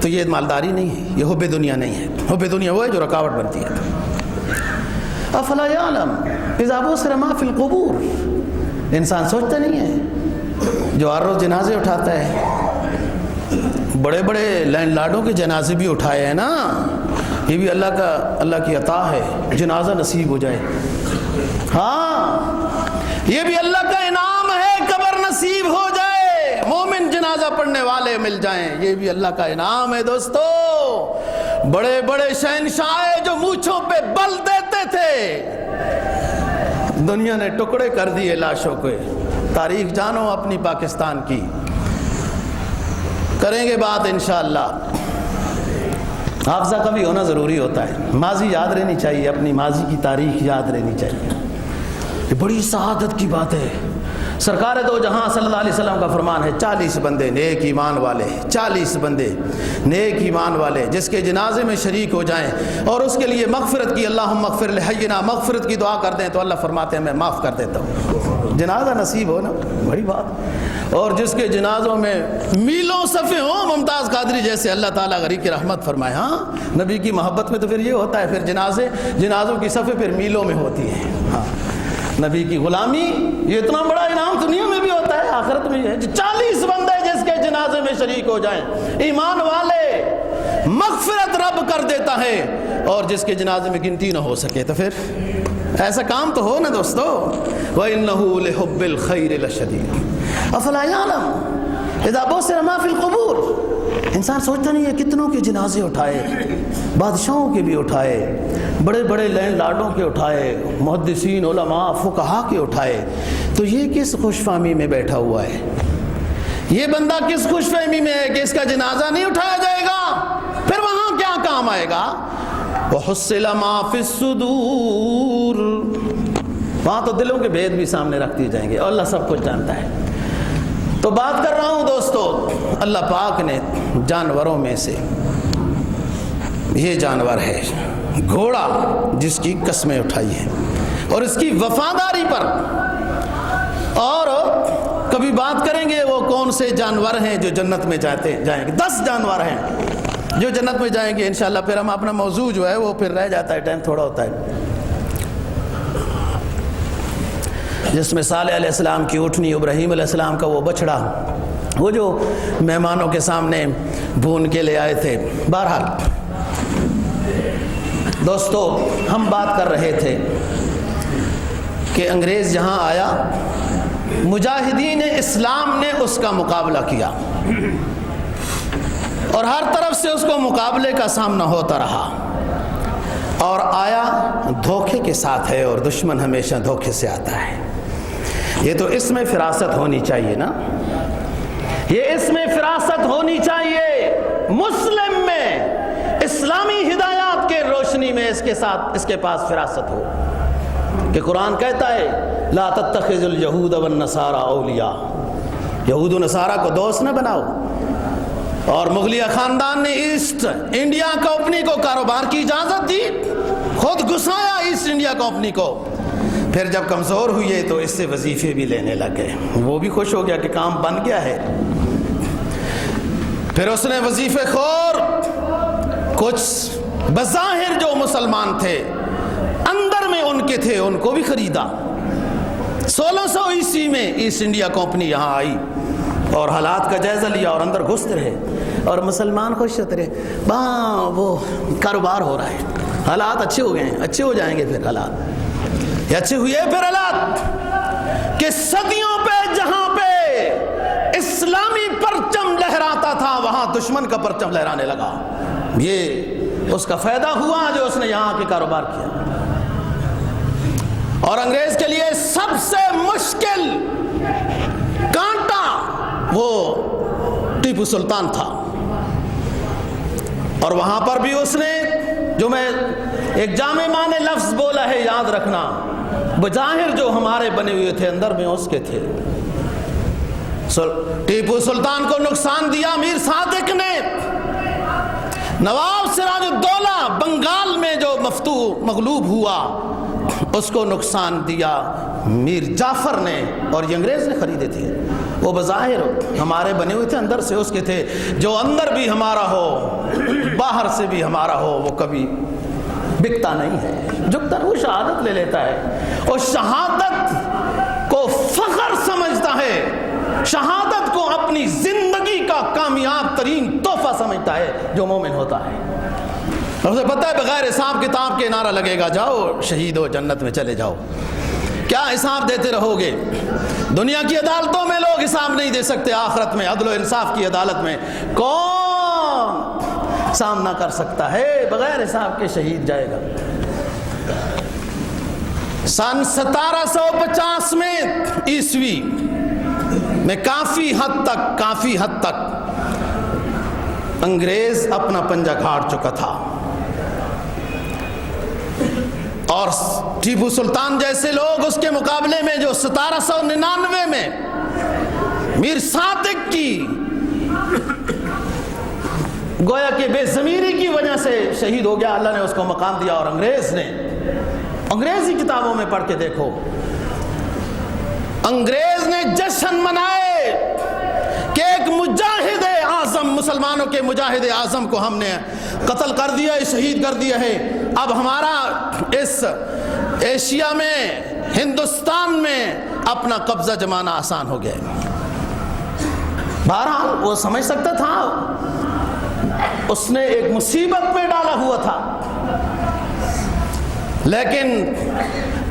S1: تو یہ مالداری نہیں ہے، یہ حب دنیا نہیں ہے۔ حب دنیا وہ ہے جو رکاوٹ بنتی ہے۔ افلا یعلم اذا بؤثر ما فی القبور، انسان سوچتا نہیں ہے، جو ہر روز جنازے اٹھاتا ہے، بڑے بڑے لینڈ لارڈوں کے جنازے بھی اٹھائے ہیں نا، یہ بھی اللہ کی عطا ہے، جنازہ نصیب ہو جائے۔ ہاں، یہ بھی اللہ کا انعام ہے، قبر نصیب ہو جائے، مومن جنازہ پڑھنے والے مل جائیں، یہ بھی اللہ کا انعام ہے دوستو۔ بڑے بڑے شہنشاہ جو مونچھوں پہ بل دیتے تھے، دنیا نے ٹکڑے کر دیے لاشوں کو۔ تاریخ جانو اپنی پاکستان کی، کریں گے بات انشاءاللہ۔ حافظہ کا بھی ہونا ضروری ہوتا ہے، ماضی یاد رہنی چاہیے، اپنی ماضی کی تاریخ یاد رہنی چاہیے، یہ بڑی سعادت کی بات ہے۔ سرکار دو جہاں صلی اللہ علیہ وسلم کا فرمان ہے، 40 بندے نیک ایمان والے، 40 بندے نیک ایمان والے جس کے جنازے میں شریک ہو جائیں اور اس کے لیے مغفرت کی، اللہم اغفر لحینا، مغفرت کی دعا کر دیں تو اللہ فرماتے ہیں میں معاف کر دیتا ہوں۔ جنازہ نصیب ہو نا، بڑی بات۔ اور جس کے جنازوں میں میلوں صفے ہوں، ممتاز قادری جیسے، اللہ تعالیٰ غریق کی رحمت فرمائے۔ ہاں، نبی کی محبت میں تو پھر یہ ہوتا ہے، پھر جنازوں کی صفے پھر میلوں میں ہوتی ہے۔ ہاں، نبی کی غلامی، یہ اتنا بڑا انعام دنیا میں بھی ہوتا ہے، آخرت میں بھی ہے۔ 40 بندے جس کے جنازے میں شریک ہو جائیں، ایمان والے، مغفرت رب کر دیتا ہے، اور جس کے جنازے میں گنتی نہ ہو سکے تو پھر ایسا کام تو ہو نا دوستو۔ وَإِنَّهُ لِحُبِّ الْخَيْرِ لَشَدِيدٌ أَفَلَا يَعْلَمُ إِذَا بُعْثِرَ مَا فِي الْقُبُورِ، انسان سوچتا نہیں ہے کتنوں کے جنازے اٹھائے، بادشاہوں کے بھی اٹھائے، بڑے بڑے لینڈ لارڈوں کے اٹھائے، محدثین، علماء، فقہا کے اٹھائے، تو یہ کس خوش فہمی میں بیٹھا ہوا ہے؟ یہ بندہ کس خوش فہمی میں ہے کہ اس کا جنازہ نہیں اٹھایا جائے گا؟ پھر وہاں کیا کام آئے گا؟ وَحُصِّلَ مَا فِي الصُّدُورِ، وہاں تو دلوں کے بھید بھی سامنے رکھ دیے جائیں گے، اور اللہ سب کچھ جانتا ہے۔ تو بات کر رہا ہوں دوستو، اللہ پاک نے جانوروں میں سے یہ جانور ہے گھوڑا، جس کی قسمیں اٹھائی ہیں اور اس کی وفاداری پر، اور کبھی بات کریں گے وہ کون سے جانور ہیں جو جنت میں جائیں گے۔ 10 جانور ہیں جو جنت میں جائیں گے انشاءاللہ۔ پھر ہم اپنا موضوع جو ہے وہ پھر رہ جاتا ہے، ٹائم تھوڑا ہوتا ہے، جس میں صالح علیہ السلام کی اونٹنی، ابراہیم علیہ السلام کا وہ بچڑا، وہ جو مہمانوں کے سامنے بھون کے لے آئے تھے۔ بہرحال دوستو، ہم بات کر رہے تھے کہ انگریز جہاں آیا، مجاہدین اسلام نے اس کا مقابلہ کیا اور ہر طرف سے اس کو مقابلے کا سامنا ہوتا رہا، اور آیا دھوکے کے ساتھ ہے، اور دشمن ہمیشہ دھوکے سے آتا ہے۔ یہ تو اس میں فراست ہونی چاہیے نا، یہ اس میں فراست ہونی چاہیے، مسلم میں اسلامی ہدایات کے روشنی میں اس کے پاس فراست ہو کہ قرآن کہتا ہے لا تتخذوا اليہود والنصارى اولیاء، یہود و نصارہ کو دوست نہ بناؤ۔ اور مغلیہ خاندان نے ایسٹ انڈیا کمپنی کو کاروبار کی اجازت دی، خود گھسایا ایسٹ انڈیا کمپنی کو، پھر جب کمزور ہوئے تو اس سے وظیفے بھی لینے لگ گئے، وہ بھی خوش ہو گیا کہ کام بن گیا ہے۔ پھر اس نے وظیفے خور کچھ بظاہر جو مسلمان تھے اندر میں ان کے تھے، ان کو بھی خریدا۔ 1600 عیسوی میں ایسٹ انڈیا کمپنی یہاں آئی اور حالات کا جائزہ لیا اور اندر گھستے رہے اور مسلمان خوش ہوتے رہے، وہ کاروبار ہو رہا ہے، حالات اچھے ہو گئے ہیں، اچھے ہو جائیں گے پھر حالات، یہ اچھے ہوئے پھر حالات کہ صدیوں پہ جہاں پہ اسلامی پرچم لہراتا تھا وہاں دشمن کا پرچم لہرانے لگا۔ یہ اس کا فائدہ ہوا جو اس نے یہاں کے کاروبار کیا۔ اور انگریز کے لیے سب سے مشکل کانٹا وہ ٹیپو سلطان تھا، اور وہاں پر بھی اس نے جو میں ایک جامع معنی لفظ بولا ہے یاد رکھنا، بظاہر جو ہمارے بنے ہوئے تھے اندر میں اس کے تھے۔ ٹیپو سلطان کو نقصان دیا میر صادق نے، نواب سراج الدولہ بنگال میں جو مغلوب ہوا اس کو نقصان دیا میر جعفر نے، اور یہ انگریز نے خریدے تھے۔ وہ بظاہر ہمارے بنے ہوئے تھے، اندر سے اس کے تھے، جو اندر بھی ہمارا ہو باہر سے بھی ہمارا ہو وہ کبھی بکتا نہیں ہے، جھکتا وہ شہادت لے لیتا ہے، اور شہادت کو فخر سمجھتا ہے، شہادت کو اپنی زندگی کا کامیاب ترین تحفہ سمجھتا ہے جو مومن ہوتا ہے۔ اسے پتہ ہے بغیر حساب کتاب کے نعرہ لگے گا جاؤ شہید ہو جنت میں چلے جاؤ، کیا حساب دیتے رہو گے؟ دنیا کی عدالتوں میں لوگ حساب نہیں دے سکتے، آخرت میں عدل و انصاف کی عدالت میں کون سامنا کر سکتا ہے؟ بغیر حساب کے شہید جائے گا۔ سن 1750 میں عیسوی میں کافی حد تک انگریز اپنا پنجہ کاٹ چکا تھا، اور ٹیپو سلطان جیسے لوگ اس کے مقابلے میں جو 1799 میں میر صادق کی گویا کہ بے ضمیری کی وجہ سے شہید ہو گیا، اللہ نے اس کو مقام دیا، اور انگریز نے انگریزی کتابوں میں پڑھ کے دیکھو، انگریز نے جشن منائے کہ ایک مجاہد اعظم، مسلمانوں کے مجاہد اعظم کو ہم نے قتل کر دیا ہے، شہید کر دیا ہے، اب ہمارا اس ایشیا میں ہندوستان میں اپنا قبضہ جمانا آسان ہو گیا ہے۔ بہرحال وہ سمجھ سکتا تھا اس نے ایک مصیبت میں ڈالا ہوا تھا، لیکن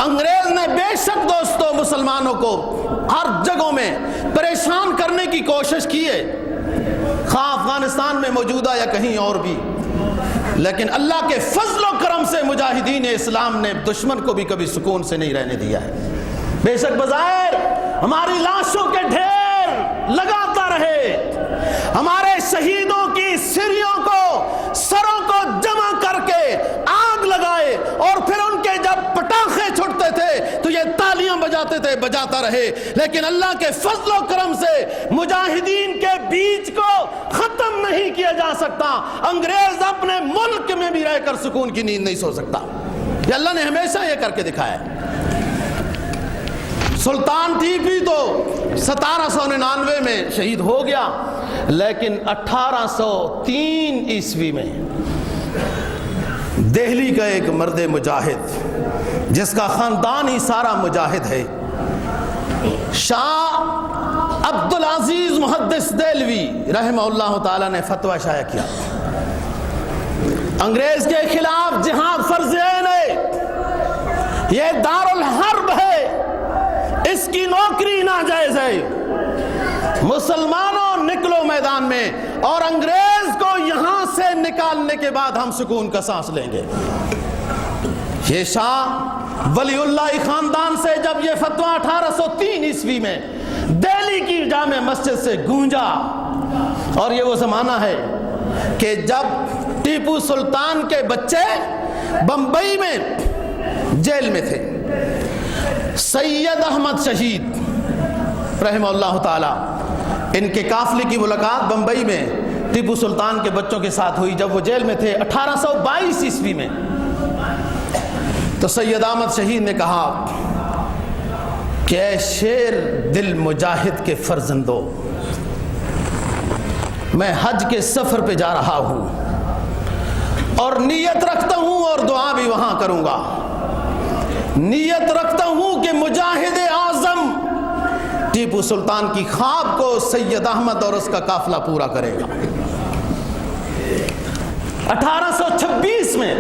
S1: انگریز نے بے شک دوستوں مسلمانوں کو ہر جگہوں میں پریشان کرنے کی کوشش کی ہے، خواہ افغانستان میں موجودہ یا کہیں اور بھی، لیکن اللہ کے فضل و کرم سے مجاہدین اسلام نے دشمن کو بھی کبھی سکون سے نہیں رہنے دیا ہے۔ بے شک بظاہر ہماری لاشوں کے ڈھیر لگاتا رہے، ہمارے شہیدوں کی سریوں کو سروں کو جمع کر کے آگ لگائے، اور پھر ان کے جب پٹاخے چھٹتے تھے تو یہ تالیاں بجاتے تھے، بجاتا رہے، لیکن اللہ کے فضل و کرم سے مجاہدین کے بیچ کو ختم نہیں کیا جا سکتا۔ انگریز اپنے ملک میں بھی رہ کر سکون کی نیند نہیں سو سکتا، یہ اللہ نے ہمیشہ یہ کر کے دکھایا ہے۔ سلطان ٹیپو تو 1799 میں شہید ہو گیا، لیکن 1803 عیسوی میں دہلی کا ایک مرد مجاہد جس کا خاندان ہی سارا مجاہد ہے، شاہ عبدالعزیز محدث دہلوی رحمہ اللہ تعالی نے فتویٰ شائع کیا، انگریز کے خلاف جہاد فرض عین ہے، یہ دارالحرب ہے، اس کی نوکری ناجائز ہے، مسلمانوں نکلو میدان میں، اور انگریز کو یہاں سے نکالنے کے بعد ہم سکون کا سانس لیں گے۔ یہ شاہ ولی اللہ خاندان سے جب یہ فتویٰ 1803 عیسوی میں دہلی کی جامع مسجد سے گونجا۔ اور یہ وہ زمانہ ہے کہ جب ٹیپو سلطان کے بچے بمبئی میں جیل میں تھے۔ سید احمد شہید رحمہ اللہ تعالی، ان کے قافلے کی ملاقات بمبئی میں ٹیپو سلطان کے بچوں کے ساتھ ہوئی جب وہ جیل میں تھے 1822 عیسوی میں۔ تو سید احمد شہید نے کہا کہ اے شیر دل مجاہد کے فرزندو، میں حج کے سفر پہ جا رہا ہوں اور نیت رکھتا ہوں اور دعا بھی وہاں کروں گا، نیت رکھتا ہوں کہ مجاہد اعظم ٹیپو سلطان کی خواب کو سید احمد اور اس کا قافلہ پورا کرے گا۔ 1826 میں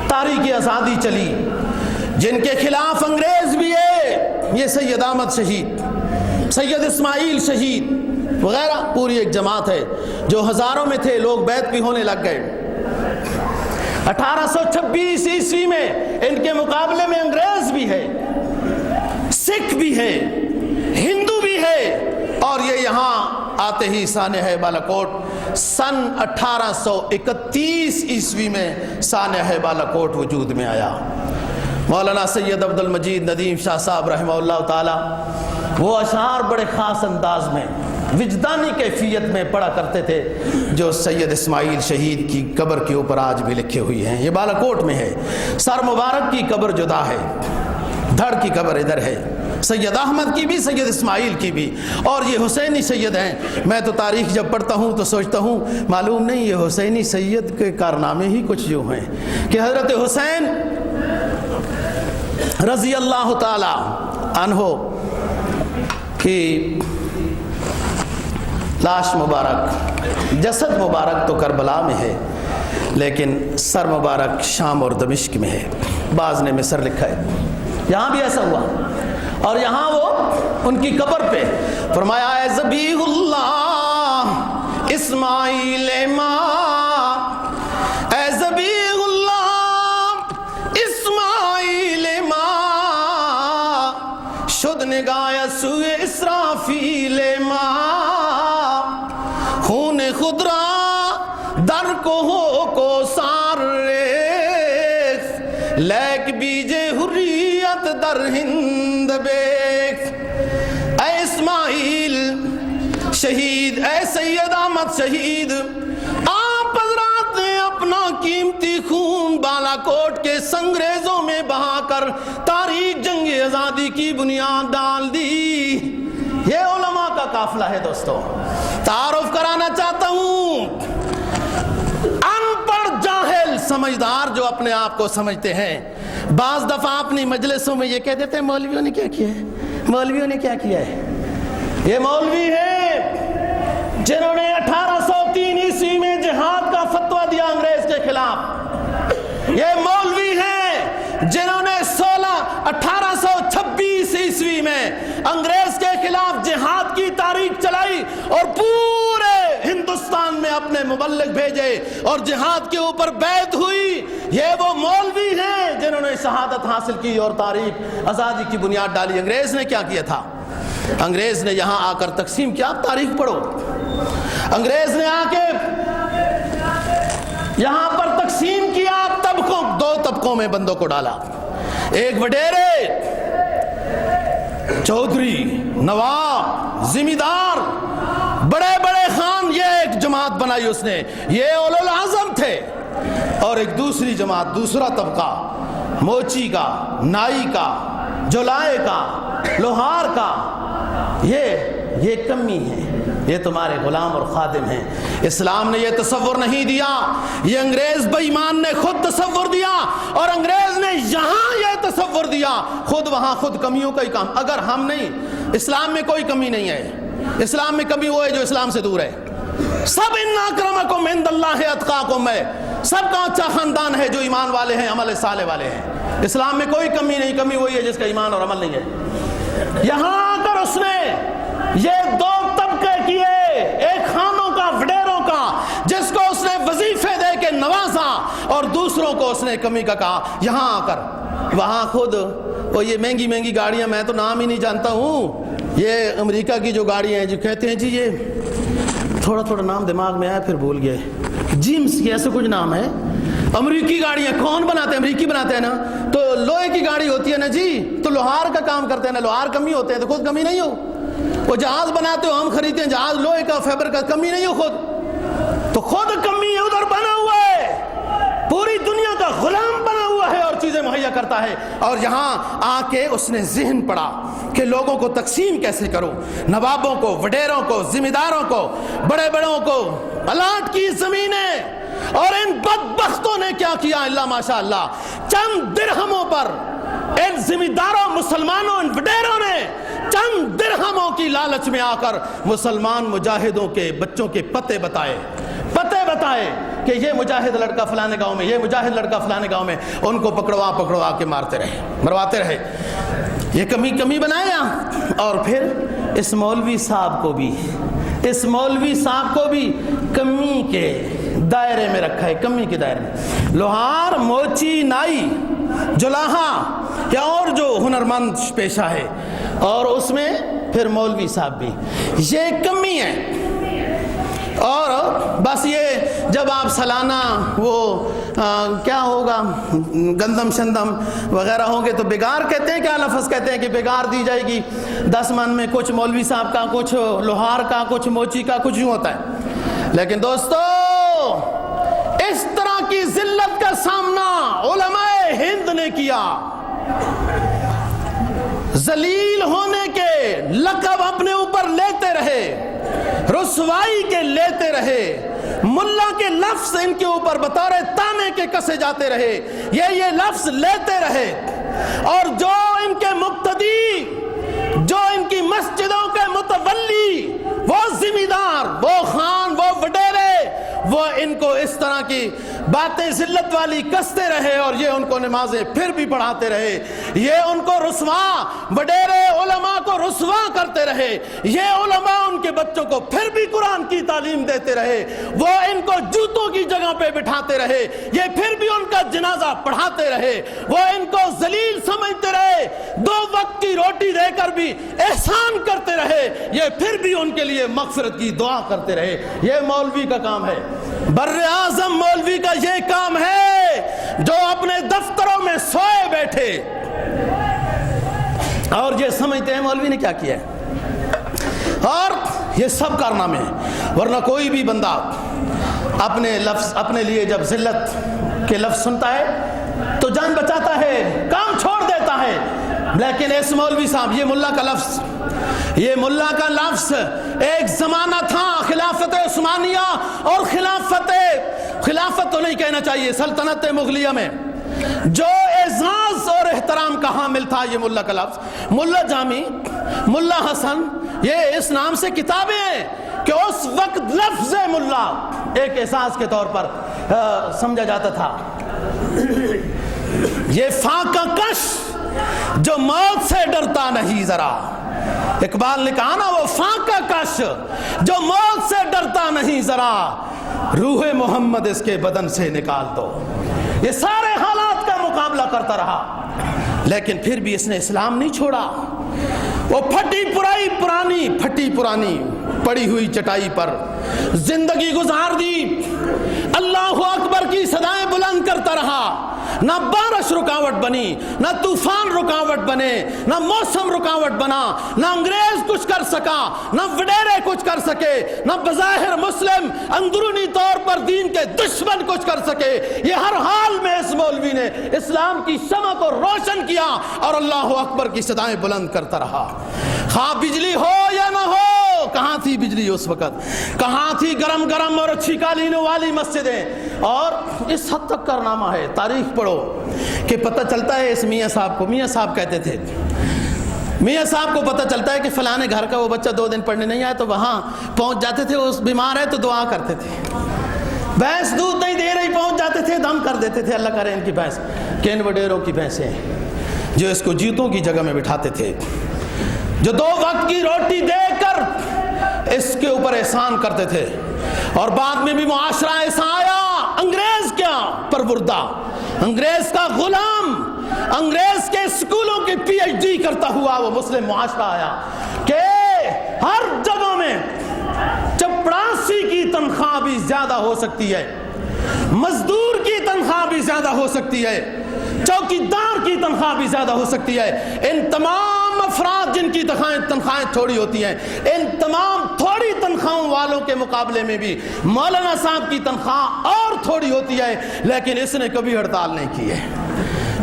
S1: تاریخ آزادی چلی، جن کے خلاف انگریز بھی ہے، یہ سید احمد شہید، سید اسماعیل شہید وغیرہ، پوری ایک جماعت ہے جو ہزاروں میں تھے، لوگ بیعت بھی ہونے لگ گئے۔ 1826 عیسوی میں ان کے مقابلے میں انگریز بھی ہے، سکھ بھی ہے، ہندو بھی ہے، اور یہ یہاں آتے ہی سانحہ بالاکوٹ سن 1831 عیسوی میں سانحہ بالاکوٹ وجود میں آیا۔ مولانا سید عبد المجید ندیم شاہ صاحب رحمہ اللہ تعالی وہ اشعار بڑے خاص انداز میں وجدانی کیفیت میں پڑھا کرتے تھے، جو سید اسماعیل شہید کی قبر کے اوپر آج بھی لکھے ہوئی ہیں۔ یہ بالاکوٹ میں ہے، سر مبارک کی قبر جدا ہے، دھڑ کی قبر ادھر ہے، سید احمد کی بھی، سید اسماعیل کی بھی، اور یہ حسینی سید ہیں۔ میں تو تاریخ جب پڑھتا ہوں تو سوچتا ہوں معلوم نہیں یہ حسینی سید کے کارنامے ہی کچھ یوں ہیں کہ حضرت حسین رضی اللہ تعالی عنہ کی لاش مبارک، جسد مبارک تو کربلا میں ہے، لیکن سر مبارک شام اور دمشق میں ہے۔ بعض نے مصر لکھا ہے، یہاں بھی ایسا ہوا، اور یہاں وہ ان کی قبر پہ فرمایا اے ذبیح اللہ اسماعیل ماں، اے ذبیح اللہ اسماعیل ماں، شد نگاہ سوئے اسرافیل ماں، خون خود را در کو ہو کو سار ریخ، لیک بیجے حریت در ہند بیک۔ اے اسماعیل شہید، اے سید احمد شہید، آپ حضرات نے اپنا قیمتی خون بالاکوٹ کے سنگریزوں میں بہا کر تاریخ جنگ آزادی کی بنیاد ڈال دی۔ یہ علماء کا قافلہ ہے دوستو۔ تعارف کرانا چاہتا ہوں، ان پڑھ جاہل سمجھدار جو اپنے آپ کو سمجھتے ہیں، بعض دفعہ اپنی مجلسوں میں یہ کہہ دیتے ہیں مولویوں نے کیا کیا ہے، مولویوں نے کیا کیا ہے۔ یہ مولوی ہیں جنہوں نے 1803 عیسوی میں جہاد کا فتویٰ دیا انگریز کے خلاف۔ یہ مولوی ہیں جنہوں نے 1826 عیسوی میں انگریز کے خلاف جہاد کی تاریخ چلائی اور پورے ہندوستان میں اپنے مبلغ بھیجے اور جہاد کے اوپر بیعت ہوئی۔ یہ وہ مولوی ہیں جنہوں نے شہادت حاصل کی اور تاریخ آزادی کی بنیاد ڈالی۔ انگریز نے کیا کیا تھا؟ انگریز نے یہاں آ کر تقسیم کیا، آپ تاریخ پڑھو، انگریز نے آ کے یہاں پر تقسیم کیا، طبقوں، دو طبقوں میں بندوں کو ڈالا، ایک وڈیرے، چودھری، نواب، زمیندار، بڑے بڑے خان، یہ ایک جماعت بنائی اس نے، یہ اولو العزم تھے، اور ایک دوسری جماعت، دوسرا طبقہ، موچی کا، نائی کا، جولائے کا، لوہار کا، یہ کمی ہے، یہ تمہارے غلام اور خادم ہیں۔ اسلام نے یہ تصور نہیں دیا، یہ انگریز بے ایمان نے خود تصور دیا، اور انگریز نے یہاں یہ تصور دیا، خود وہاں خود کمیوں کا ہی کام۔ اگر ہم نہیں، اسلام میں کوئی کمی نہیں ہے، اسلام میں کمی وہ ہے جو اسلام سے دور ہے۔ سب ان اکرمکم عند اللہ اتقاکم ہے، سب کا اچھا خاندان ہے جو ایمان والے ہیں، عمل صالح والے ہیں۔ اسلام میں کوئی کمی نہیں، کمی وہی ہے جس کا ایمان اور عمل نہیں ہے۔ یہاں آ کر اس نے یہ دو طبقے کیے، ایک خانوں کا، وڈیروں کا، جس کو اس نے وظیفے دے کے نوازا، اور دوسروں کو اس نے کمی کا کہا۔ یہاں آ کر وہاں خود وہ یہ مہنگی مہنگی گاڑیاں، میں تو نام ہی نہیں جانتا ہوں، یہ امریکہ کی جو گاڑیاں ہیں جو کہتے ہیں جی یہ تھوڑا نام دماغ میں آیا پھر بھول گئے، جیمس کی ایسے کچھ نام ہے، امریکی گاڑیاں کون بناتے ہیں؟ امریکی بناتے ہیں نا، تو لوہے کی گاڑی ہوتی ہے نا جی، تو لوہار کا کام کرتے ہیں نا، لوہار کمی ہوتے ہیں تو خود کمی نہیں ہو، وہ جہاز بناتے ہو ہم خریدتے ہیں جہاز لوہے کا فیبر کا، کمی نہیں ہو خود، تو خود کمی ہے ادھر بنا ہوا ہے، پوری دنیا کا غلام بنا ہوا ہے اور چیزیں مہیا کرتا ہے، اور یہاں آ کے اس نے ذہن پڑا کہ لوگوں کو تقسیم کیسے کروں، نوابوں کو، وڈیروں کو، ذمہ داروں کو، بڑے بڑوں کو الاٹ کی زمینیں، اور ان بدبختوں نے کیا کیا اللہ ماشاء اللہ، چند درہموں پر ان ذمہ داروں مسلمانوں ان وڈیروں نے چند درہموں کی لالچ میں آ کر مسلمان مجاہدوں کے بچوں کے پتے بتائے کہ یہ مجاہد لڑکا فلانے گاؤں میں، یہ مجاہد لڑکا فلانے گاؤں میں، ان کو پکڑوا کے مرواتے رہے، یہ کمی بنایا، اور پھر اس مولوی صاحب کو بھی کمی کے دائرے میں رکھا ہے، کمی کے دائرے میں، لوہار، موچی، نائی، جلاہا یا اور جو ہنرمند پیشہ ہے، اور اس میں پھر مولوی صاحب بھی، یہ کمی ہے، اور بس یہ جب آپ سالانہ وہ کیا ہوگا گندم شندم وغیرہ ہوں گے تو بگار کہتے ہیں، کیا لفظ کہتے ہیں کہ بگار دی جائے گی 10 من میں، کچھ مولوی صاحب کا، کچھ لوہار کا، کچھ موچی کا، کچھ یوں ہوتا ہے، لیکن دوستو اس طرح کی ذلت کا سامنا علماء ہند نے کیا، ذلیل ہونے کے لقب اپنے اوپر لیتے رہے، رسوائی کے لیتے رہے، ملا کے لفظ ان کے اوپر بطور تانے کے کسے جاتے رہے، یہ لفظ لیتے رہے، اور جو ان کے مقتدی، جو ان کی مسجدوں کے متولی، وہ ذمہ دار، وہ خان، وہ وڈیرے، وہ ان کو اس طرح کی باتیں ذلت والی کستے رہے، اور یہ ان کو نمازیں پھر بھی پڑھاتے رہے، یہ ان کو رسوا، وڈیرے علماء کو رسوا کرتے رہے، یہ علماء ان کے بچوں کو پھر بھی قرآن کی تعلیم دیتے رہے، وہ ان کو جوتوں کی جگہ پہ بٹھاتے رہے، یہ پھر بھی ان کا جنازہ پڑھاتے رہے، وہ ان کو ذلیل سمجھتے رہے، 2 وقت کی روٹی دے کر بھی احسان کرتے رہے، یہ پھر بھی ان کے لیے مغفرت کی دعا کرتے رہے، یہ مولوی کا کام ہے، بر اعظم مولوی کا یہ کام ہے، جو اپنے دفتروں میں سوئے بیٹھے اور یہ سمجھتے ہیں مولوی نے کیا کیا ہے، اور یہ سب کارنامے ہیں، ورنہ کوئی بھی بندہ اپنے لیے جب ذلت کے لفظ سنتا ہے تو جان بچاتا ہے، کام چھوڑ دیتا ہے، لیکن اس مولوی صاحب، یہ ملا کا لفظ ایک زمانہ تھا خلافت عثمانیہ اور خلافت تو نہیں کہنا چاہیے، سلطنت مغلیہ میں جو اعزاز اور احترام کا حامل تھا یہ ملا کا لفظ، ملا جامی، ملا حسن، یہ اس نام سے کتابیں ہیں کہ اس وقت لفظ ملا ایک اعزاز کے طور پر سمجھا جاتا تھا، یہ فاقہ کش جو موت سے ڈرتا نہیں ذرا، اقبال نے کہا نا وہ فاقہ کش جو موت سے ڈرتا نہیں ذرا، روح محمد اس کے بدن سے نکال دو، یہ سارے حالات کا مقابلہ کرتا رہا، لیکن پھر بھی اس نے اسلام نہیں چھوڑا، وہ پھٹی پرانی پڑی ہوئی چٹائی پر زندگی گزار دی، اللہ اکبر کی صدائیں بلند کرتا رہا، نہ بارش رکاوٹ بنی، نہ طوفان رکاوٹ بنے، نہ موسم رکاوٹ بنا، نہ انگریز کچھ کر سکا، نہ وڈیرے کچھ کر سکے، نہ بظاہر مسلم اندرونی طور پر دین کے دشمن کچھ کر سکے، یہ ہر حال میں اس مولوی نے اسلام کی شمع کو روشن کیا اور اللہ اکبر کی صدائیں بلند کرتا رہا، خواہ بجلی ہو یا نہ ہو۔ کہاں تھی بجلی اس وقت، کہاں تھی گرم اور اچھی قالینوں والی مسجدیں، اور اس حد تک کارنامہ ہے، تاریخ پڑھو کہ پتہ چلتا ہے اس میاں صاحب کہتے تھے، میاں صاحب کو پتہ چلتا ہے کہ فلانے گھر کا وہ بچہ 2 دن پڑھنے نہیں آیا تو وہاں پہنچ جاتے تھے، اس بیمار ہے تو دعا کرتے تھے، بھینس دودھ نہیں دے رہی پہنچ جاتے تھے، دم کر دیتے تھے، اللہ کرے ان کی بھینس، کین وڈیروں کی بھینسیں جو اس کو جیتوں کی جگہ میں بٹھاتے تھے، جو 2 وقت کی روٹی دے کر اس کے اوپر احسان کرتے تھے، اور بعد میں بھی معاشرہ ایسا آیا، انگریز کیا پروردہ، انگریز کا غلام، انگریز کے اسکولوں کی پی ایچ ڈی کرتا ہوا وہ مسلم معاشرہ آیا کہ ہر جگہ میں چپڑاسی کی تنخواہ بھی زیادہ ہو سکتی ہے، مزدور کی تنخواہ بھی زیادہ ہو سکتی ہے، چوکیدار کی تنخواہ بھی زیادہ ہو سکتی ہے۔ ان تمام افراد جن کی تنخواہیں تھوڑی ہوتی ہیں، ان تمام تھوڑی تنخواہوں والوں کے مقابلے میں بھی مولانا صاحب کی تنخواہ اور تھوڑی ہوتی ہے، لیکن اس نے کبھی ہڑتال نہیں کی ہے۔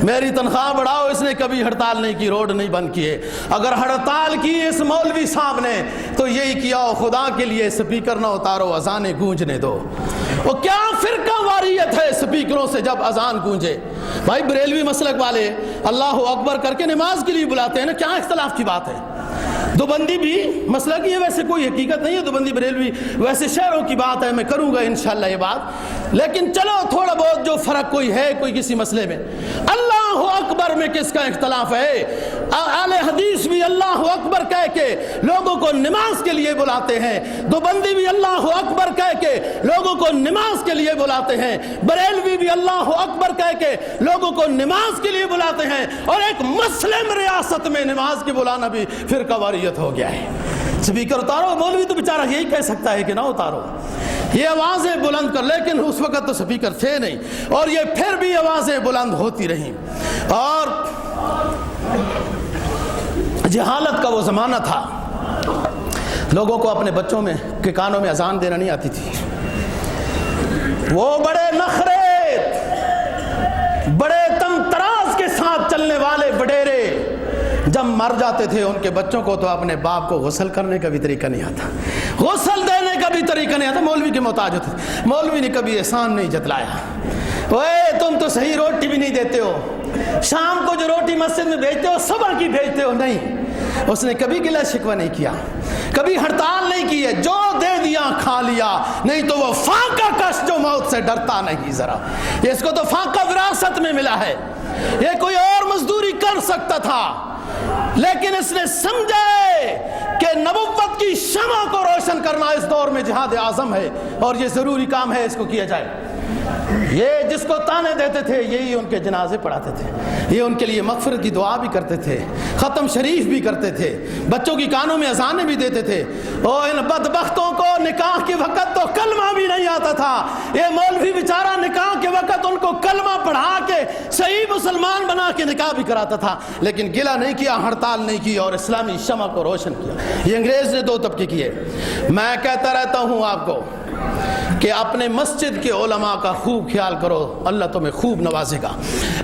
S1: میری تنخواہ بڑھاؤ، اس نے کبھی ہڑتال نہیں کی، روڈ نہیں بند کیے۔ اگر ہڑتال کی اس مولوی صاحب نے تو یہی کیا، خدا کے لیے سپیکر نہ اتارو، اذانیں گونجنے دو۔ وہ کیا فرقہ واریت ہے سپیکروں سے جب اذان گونجے؟ بھائی بریلوی مسلک والے اللہ اکبر کر کے نماز کے لیے بلاتے ہیں نا، کیا اختلاف کی بات ہے؟ دوبندی بھی مسئلہ کی ہے، ویسے کوئی حقیقت نہیں ہے، دوبندی بریلوی ویسے شہروں کی بات ہے، میں کروں گا انشاءاللہ یہ بات، لیکن چلو تھوڑا بہت جو فرق کوئی ہے کوئی کسی مسئلے میں، اللہ اکبر میں کس کا اختلاف ہے؟ اہل حدیث بھی اللہ اکبر کہہ کے لوگوں کو نماز کے لیے بلاتے ہیں، دوبندی بھی اللہ اکبر کہہ کے لوگوں کو نماز کے لیے بلاتے ہیں، بریلوی بھی اللہ اکبر کہہ کے لوگوں کو نماز کے لیے بلاتے ہیں، اور ایک مسلم ریاست میں نماز کی بلانا بھی فرقہ واریت ہو گیا ہے۔ سپیکر اتارو، مولوی تو بیچارہ یہی کہہ سکتا ہے کہ نہ اتارو، یہ آوازیں بلند کر، لیکن اس وقت تو سپیکر تھے نہیں، اور یہ پھر بھی آوازیں بلند ہوتی رہیں۔ اور جہالت کا وہ زمانہ تھا، لوگوں کو اپنے بچوں میں کے کانوں میں اذان دینا نہیں آتی تھی، وہ بڑے نخرے، بڑے تم تراز کے ساتھ چلنے والے وڈیرے جب مر جاتے تھے ان کے بچوں کو تو اپنے باپ کو غسل کرنے کا بھی طریقہ نہیں آتا، غسل دینے کا بھی طریقہ نہیں آتا، مولوی کے محتاج ہوتے تھے۔ مولوی نے کبھی احسان نہیں جتلایا، اوے تم تو صحیح روٹی بھی نہیں دیتے ہو، شام کو جو روٹی مسجد میں بھیجتے ہو صبح کی بھیجتے ہو، نہیں، اس نے کبھی گلہ شکوہ نہیں کیا، کبھی ہڑتال نہیں کی ہے، جو دے دیا کھا لیا، نہیں تو وہ فاقہ کش جو موت سے ڈرتا نہیں ذرا، اس کو تو فاقہ وراثت میں ملا ہے، یہ کوئی اور مزدوری کر سکتا تھا، لیکن اس نے سمجھے کہ نبوت کی شمع کو روشن کرنا اس دور میں جہاد اعظم ہے، اور یہ ضروری کام ہے، اس کو کیا جائے۔ یہ جس کو تانے دیتے تھے یہی ان کے جنازے پڑھاتے تھے، یہ ان کے لیے مغفرت کی دعا بھی کرتے تھے، ختم شریف بھی کرتے تھے، بچوں کی کانوں میں اذانیں بھی دیتے تھے، اور ان بدبختوں کو نکاح کے وقت تو کلمہ بھی نہیں آتا تھا، یہ مولوی بیچارہ نکاح کے وقت ان کو کلمہ پڑھا کے صحیح مسلمان بنا کے نکاح بھی کراتا تھا، لیکن گلہ نہیں کیا، ہڑتال نہیں کی، اور اسلامی شمع کو روشن کیا۔ یہ انگریز نے دو طبقے کیے۔ میں کہتا رہتا ہوں آپ کو کہ اپنے مسجد کے علماء کا خوب خیال کرو، اللہ تمہیں خوب نوازے گا،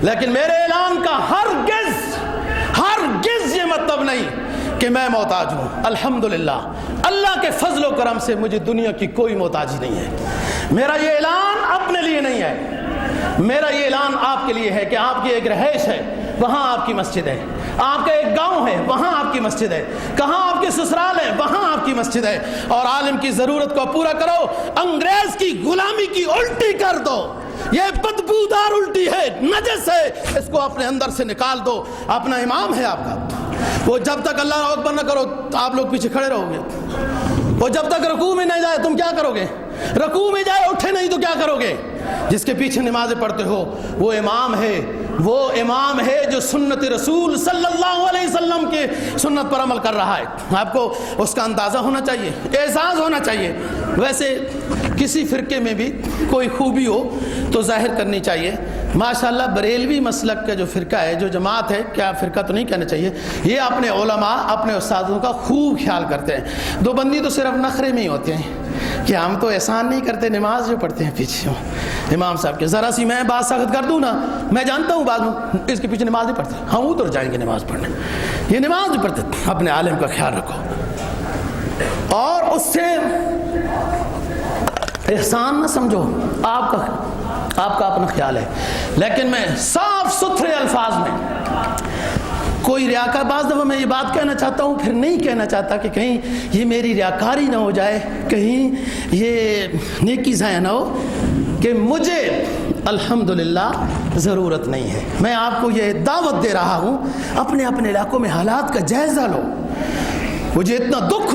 S1: لیکن میرے اعلان کا ہرگز یہ مطلب نہیں کہ میں محتاج ہوں۔ الحمدللہ اللہ کے فضل و کرم سے مجھے دنیا کی کوئی محتاجی نہیں ہے۔ میرا یہ اعلان اپنے لیے نہیں ہے، میرا یہ اعلان آپ کے لیے ہے کہ آپ کی ایک رہائش ہے، وہاں آپ کی مسجد ہے، آپ کا ایک گاؤں ہے، وہاں آپ کی مسجد ہے، کہاں آپ کی سسرال ہے، وہاں آپ کی مسجد ہے، اور عالم کی ضرورت کو پورا کرو، انگریز کی غلامی کی الٹی کر دو، یہ بدبودار الٹی ہے، نجس ہے، اس کو اپنے اندر سے نکال دو۔ اپنا امام ہے آپ کا، وہ جب تک اللہ اکبر نہ کرو آپ لوگ پیچھے کھڑے رہو گے، وہ جب تک رکوع میں نہیں جائے تم کیا کرو گے؟ رکوع میں جائے اٹھے نہیں تو کیا کرو گے؟ جس کے پیچھے نمازیں پڑھتے ہو وہ امام ہے، وہ امام ہے جو سنت رسول صلی اللہ علیہ وسلم کے سنت پر عمل کر رہا ہے۔ آپ کو اس کا اندازہ ہونا چاہیے، اعزاز ہونا چاہیے۔ ویسے کسی فرقے میں بھی کوئی خوبی ہو تو ظاہر کرنی چاہیے۔ ماشاءاللہ بریلوی مسلک کا جو فرقہ ہے، جو جماعت ہے، کیا فرقہ تو نہیں کہنا چاہیے، یہ اپنے علماء اپنے استادوں کا خوب خیال کرتے ہیں۔ دو بندی تو صرف نخرے میں ہی ہوتے ہیں کہ ہم تو احسان نہیں کرتے، نماز جو پڑھتے ہیں پیچھے امام صاحب کے، ذرا سی میں بات سخت کر دوں نا، میں جانتا ہوں بعد میں اس کے پیچھے نماز نہیں پڑھتے، ہم ادھر جائیں گے نماز پڑھنے، یہ نماز نہیں پڑھتے۔ اپنے عالم کا خیال رکھو اور اس سے احسان نہ سمجھو، آپ کا اپنا خیال ہے، لیکن میں صاف ستھرے الفاظ میں کوئی ریاکار، بعض دفعہ میں یہ بات کہنا چاہتا ہوں پھر نہیں کہنا چاہتا کہ کہیں یہ میری ریاکاری نہ ہو جائے، کہیں یہ نیکی ضائع نہ ہو، کہ مجھے الحمدللہ ضرورت نہیں ہے۔ میں آپ کو یہ دعوت دے رہا ہوں، اپنے اپنے علاقوں میں حالات کا جائزہ لو۔ مجھے اتنا دکھ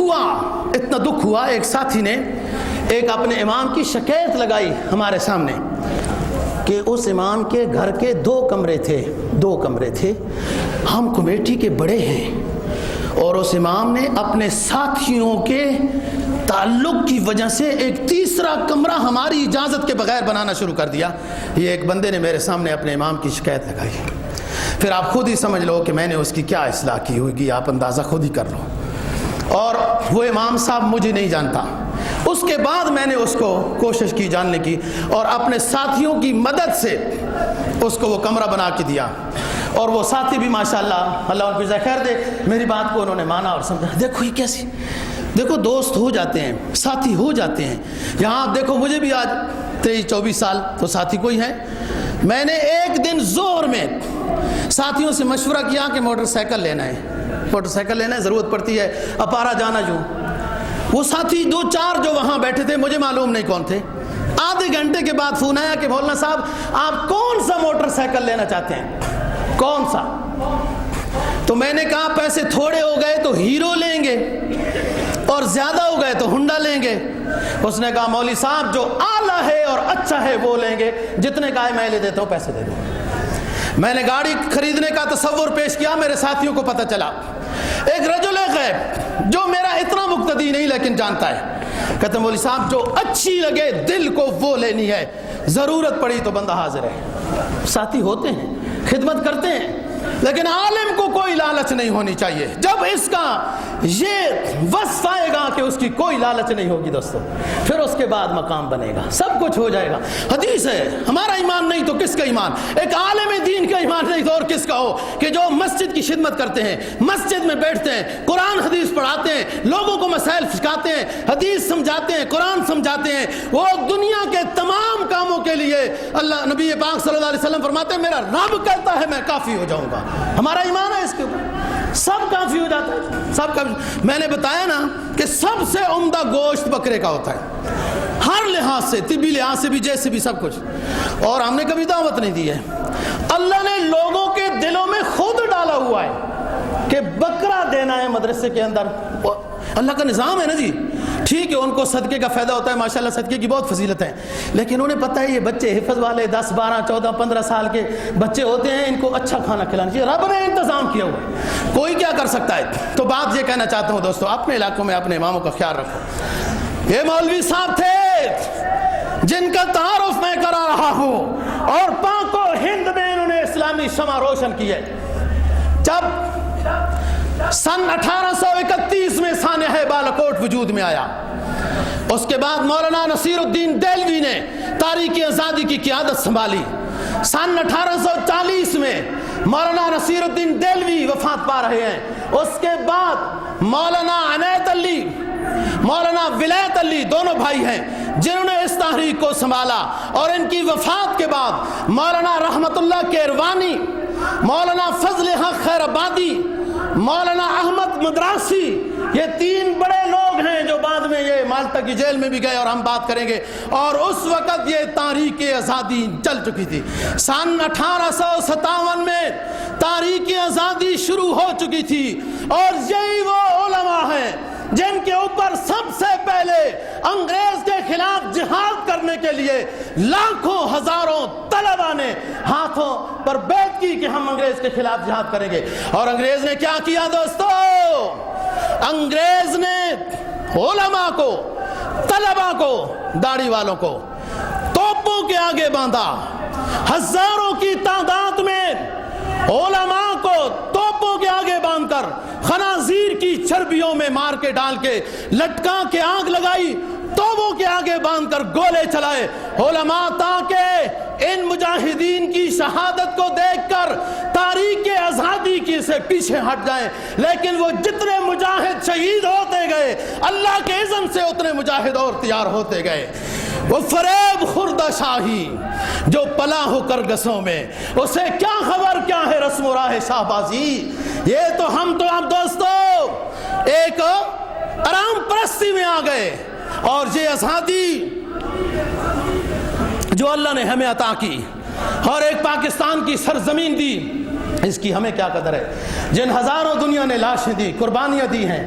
S1: ہوا، ایک ساتھی نے ایک اپنے امام کی شکایت لگائی ہمارے سامنے کہ اس امام کے گھر کے دو کمرے تھے، ہم کمیٹی کے بڑے ہیں اور اس امام نے اپنے ساتھیوں کے تعلق کی وجہ سے ایک تیسرا کمرہ ہماری اجازت کے بغیر بنانا شروع کر دیا۔ یہ ایک بندے نے میرے سامنے اپنے امام کی شکایت لگائی، پھر آپ خود ہی سمجھ لو کہ میں نے اس کی کیا اصلاح کی ہوگی، آپ اندازہ خود ہی کر لو۔ اور وہ امام صاحب مجھے نہیں جانتا، اس کے بعد میں نے اس کو کوشش کی جاننے کی، اور اپنے ساتھیوں کی مدد سے اس کو وہ کمرہ بنا کے دیا، اور وہ ساتھی بھی ماشاءاللہ اللہ ان کو جزائے خیر دے، میری بات کو انہوں نے مانا اور سمجھا۔ دیکھو یہ کیسی، دیکھو دوست ہو جاتے ہیں، ساتھی ہو جاتے ہیں۔ یہاں آپ دیکھو مجھے بھی آج 23-24 سال تو ساتھی کوئی ہے۔ میں نے ایک دن ظہر میں ساتھیوں سے مشورہ کیا کہ موٹر سائیکل لینا ہے، ضرورت پڑتی ہے اپارا جانا جو۔ وہ ساتھی 2-4 جو وہاں بیٹھے تھے مجھے معلوم نہیں کون تھے، آدھے گھنٹے کے بعد فون آیا کہ مولانا صاحب آپ کون سا موٹر سائیکل لینا چاہتے ہیں، کون سا؟ تو میں نے کہا پیسے تھوڑے ہو گئے تو ہیرو لیں گے اور زیادہ ہو گئے تو ہنڈا لیں گے۔ اس نے کہا مولوی صاحب جو اعلیٰ ہے اور اچھا ہے وہ لیں گے، جتنے کا ہے میں لے دیتا ہوں، پیسے دے دو۔ میں نے گاڑی خریدنے کا تصور پیش کیا، میرے ساتھیوں کو پتہ چلا ایک رجل غیب جو میرا اتنا مقتدی نہیں لیکن جانتا ہے، کہتے ہیں مولوی صاحب جو اچھی لگے دل کو وہ لینی ہے، ضرورت پڑی تو بندہ حاضر ہے۔ ساتھی ہوتے ہیں، خدمت کرتے ہیں، لیکن عالم کو کوئی لالچ نہیں ہونی چاہیے۔ جب اس کا یہ وصف آئے گا کہ اس کی کوئی لالچ نہیں ہوگی دوستو، پھر اس کے بعد مقام بنے گا، سب کچھ ہو جائے گا۔ حدیث ہے ہمارا ایمان نہیں تو کس کا ایمان؟ ایک عالم دین کا ایمان نہیں تو اور کس کا ہو، کہ جو مسجد کی خدمت کرتے ہیں، مسجد میں بیٹھتے ہیں، قرآن حدیث پڑھاتے ہیں، لوگوں کو مسائل سکھاتے ہیں، حدیث سمجھاتے ہیں، قرآن سمجھاتے ہیں، وہ دنیا کے تمام کاموں کے لیے اللہ نبی پاک صلی اللہ علیہ وسلم فرماتے ہیں میرا رب کہتا ہے میں کافی ہو جاؤں گا۔ ہمارا ایمان ہے اس کے اوپر، سب کافی ہو جاتا ہے، سب کافی۔ میں نے بتایا نا کہ سب سے عمدہ گوشت بکرے کا ہوتا ہے، ہر لحاظ سے، طبی لحاظ سے بھی، جیسے بھی سب کچھ، اور ہم نے کبھی دعوت نہیں دی ہے۔ اللہ نے لوگوں کے دلوں میں خود ڈالا ہوا ہے کہ بکرا دینا ہے مدرسے کے اندر، اللہ کا نظام ہے نا جی۔ ٹھیک ہے ان کو صدقے کا فائدہ ہوتا ہے، ماشاءاللہ صدقے کی بہت فضیلت ہے، لیکن انہیں پتہ ہے یہ بچے حفظ والے 10 12 14 15 سال کے بچے ہوتے ہیں، ان کو اچھا کھانا کھلانا چاہیے، رب نے انتظام کیا ہوا ہے، کوئی کیا کر سکتا ہے۔ تو بات یہ کہنا چاہتا ہوں دوستو، اپنے علاقوں میں اپنے اماموں کا خیال رکھو۔ یہ مولوی صاحب تھے جن کا تعارف میں کرا رہا ہوں، اور پاک و ہند میں انہوں نے اسلامی شمع روشن کی ہے۔ جب سن 1831 میں سانحہ بالاکوٹ وجود میں آیا، اس کے بعد مولانا نصیر الدین دہلوی نے تاریخ آزادی کی قیادت سنبھالی۔ سن 1840 میں مولانا نصیر الدین دہلوی وفات پا رہے ہیں۔ اس کے بعد مولانا عنایت علی، مولانا ولایت علی دونوں بھائی ہیں جنہوں نے اس تحریک کو سنبھالا، اور ان کی وفات کے بعد مولانا رحمت اللہ کیروانی، مولانا فضل حق خیر آبادی، مولانا احمد مدراسی، یہ 3 بڑے لوگ ہیں جو بعد میں یہ مالٹا کی جیل میں بھی گئے، اور ہم بات کریں گے۔ اور اس وقت یہ تاریخ آزادی چل چکی تھی۔ سن 1857 میں تاریخ آزادی شروع ہو چکی تھی، اور یہی وہ علماء ہیں جن کے اوپر سب سے پہلے انگریز کے خلاف جہاد کرنے کے لیے لاکھوں ہزاروں طلباء نے ہاتھوں پر بیعت کی کہ ہم انگریز کے خلاف جہاد کریں گے۔ اور انگریز نے کیا کیا دوستو؟ انگریز نے علماء کو، طلباء کو، داڑھی والوں کو توپوں کے آگے باندھا، ہزاروں کی تعداد میں علماء کو توپوں کے آگے باندھ کر خنازیر کی چربیوں میں مار کے ڈال کے لٹکا کے آگ لگائی، توبوں کے آگے باندھ کر گولے چلائے۔ علماء تاکہ ان مجاہدین کی شہادت کو دیکھ کر تاریخ آزادی کی سے پیچھے ہٹ جائیں، لیکن وہ جتنے مجاہد شہید ہوتے گئے اللہ کے اذن سے اتنے مجاہد اور تیار ہوتے گئے۔ وہ فریب خوردہ شاہی جو پلا ہو کرگسوں میں، اسے کیا خبر کیا ہے رسم و راہ شاہبازی۔ یہ تو ہم تو اب دوستو ایک آرام پرستی میں آ گئے، اور یہ آزادی جو اللہ نے ہمیں عطا کی اور ایک پاکستان کی سرزمین دی، اس کی ہمیں کیا قدر ہے۔ جن ہزاروں دنیا نے لاشیں دی، قربانیاں دی ہیں،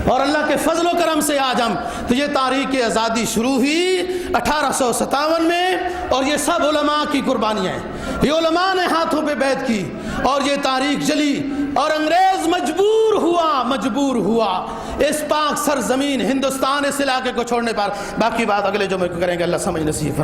S1: اور اللہ کے فضل و کرم سے آج ہم تو یہ تاریخ آزادی شروع ہوئی 1857 میں، اور یہ سب علماء کی قربانیاں ہیں۔ یہ علماء نے ہاتھوں پہ بیعت کی، اور یہ تاریخ جلی اور انگریز مجبور ہوا اس پاک سرزمین ہندوستان اس علاقے کو چھوڑنے پر. باقی بات اگلے جمعے کو کریں گے. اللہ سمجھ نصیب فرمائے.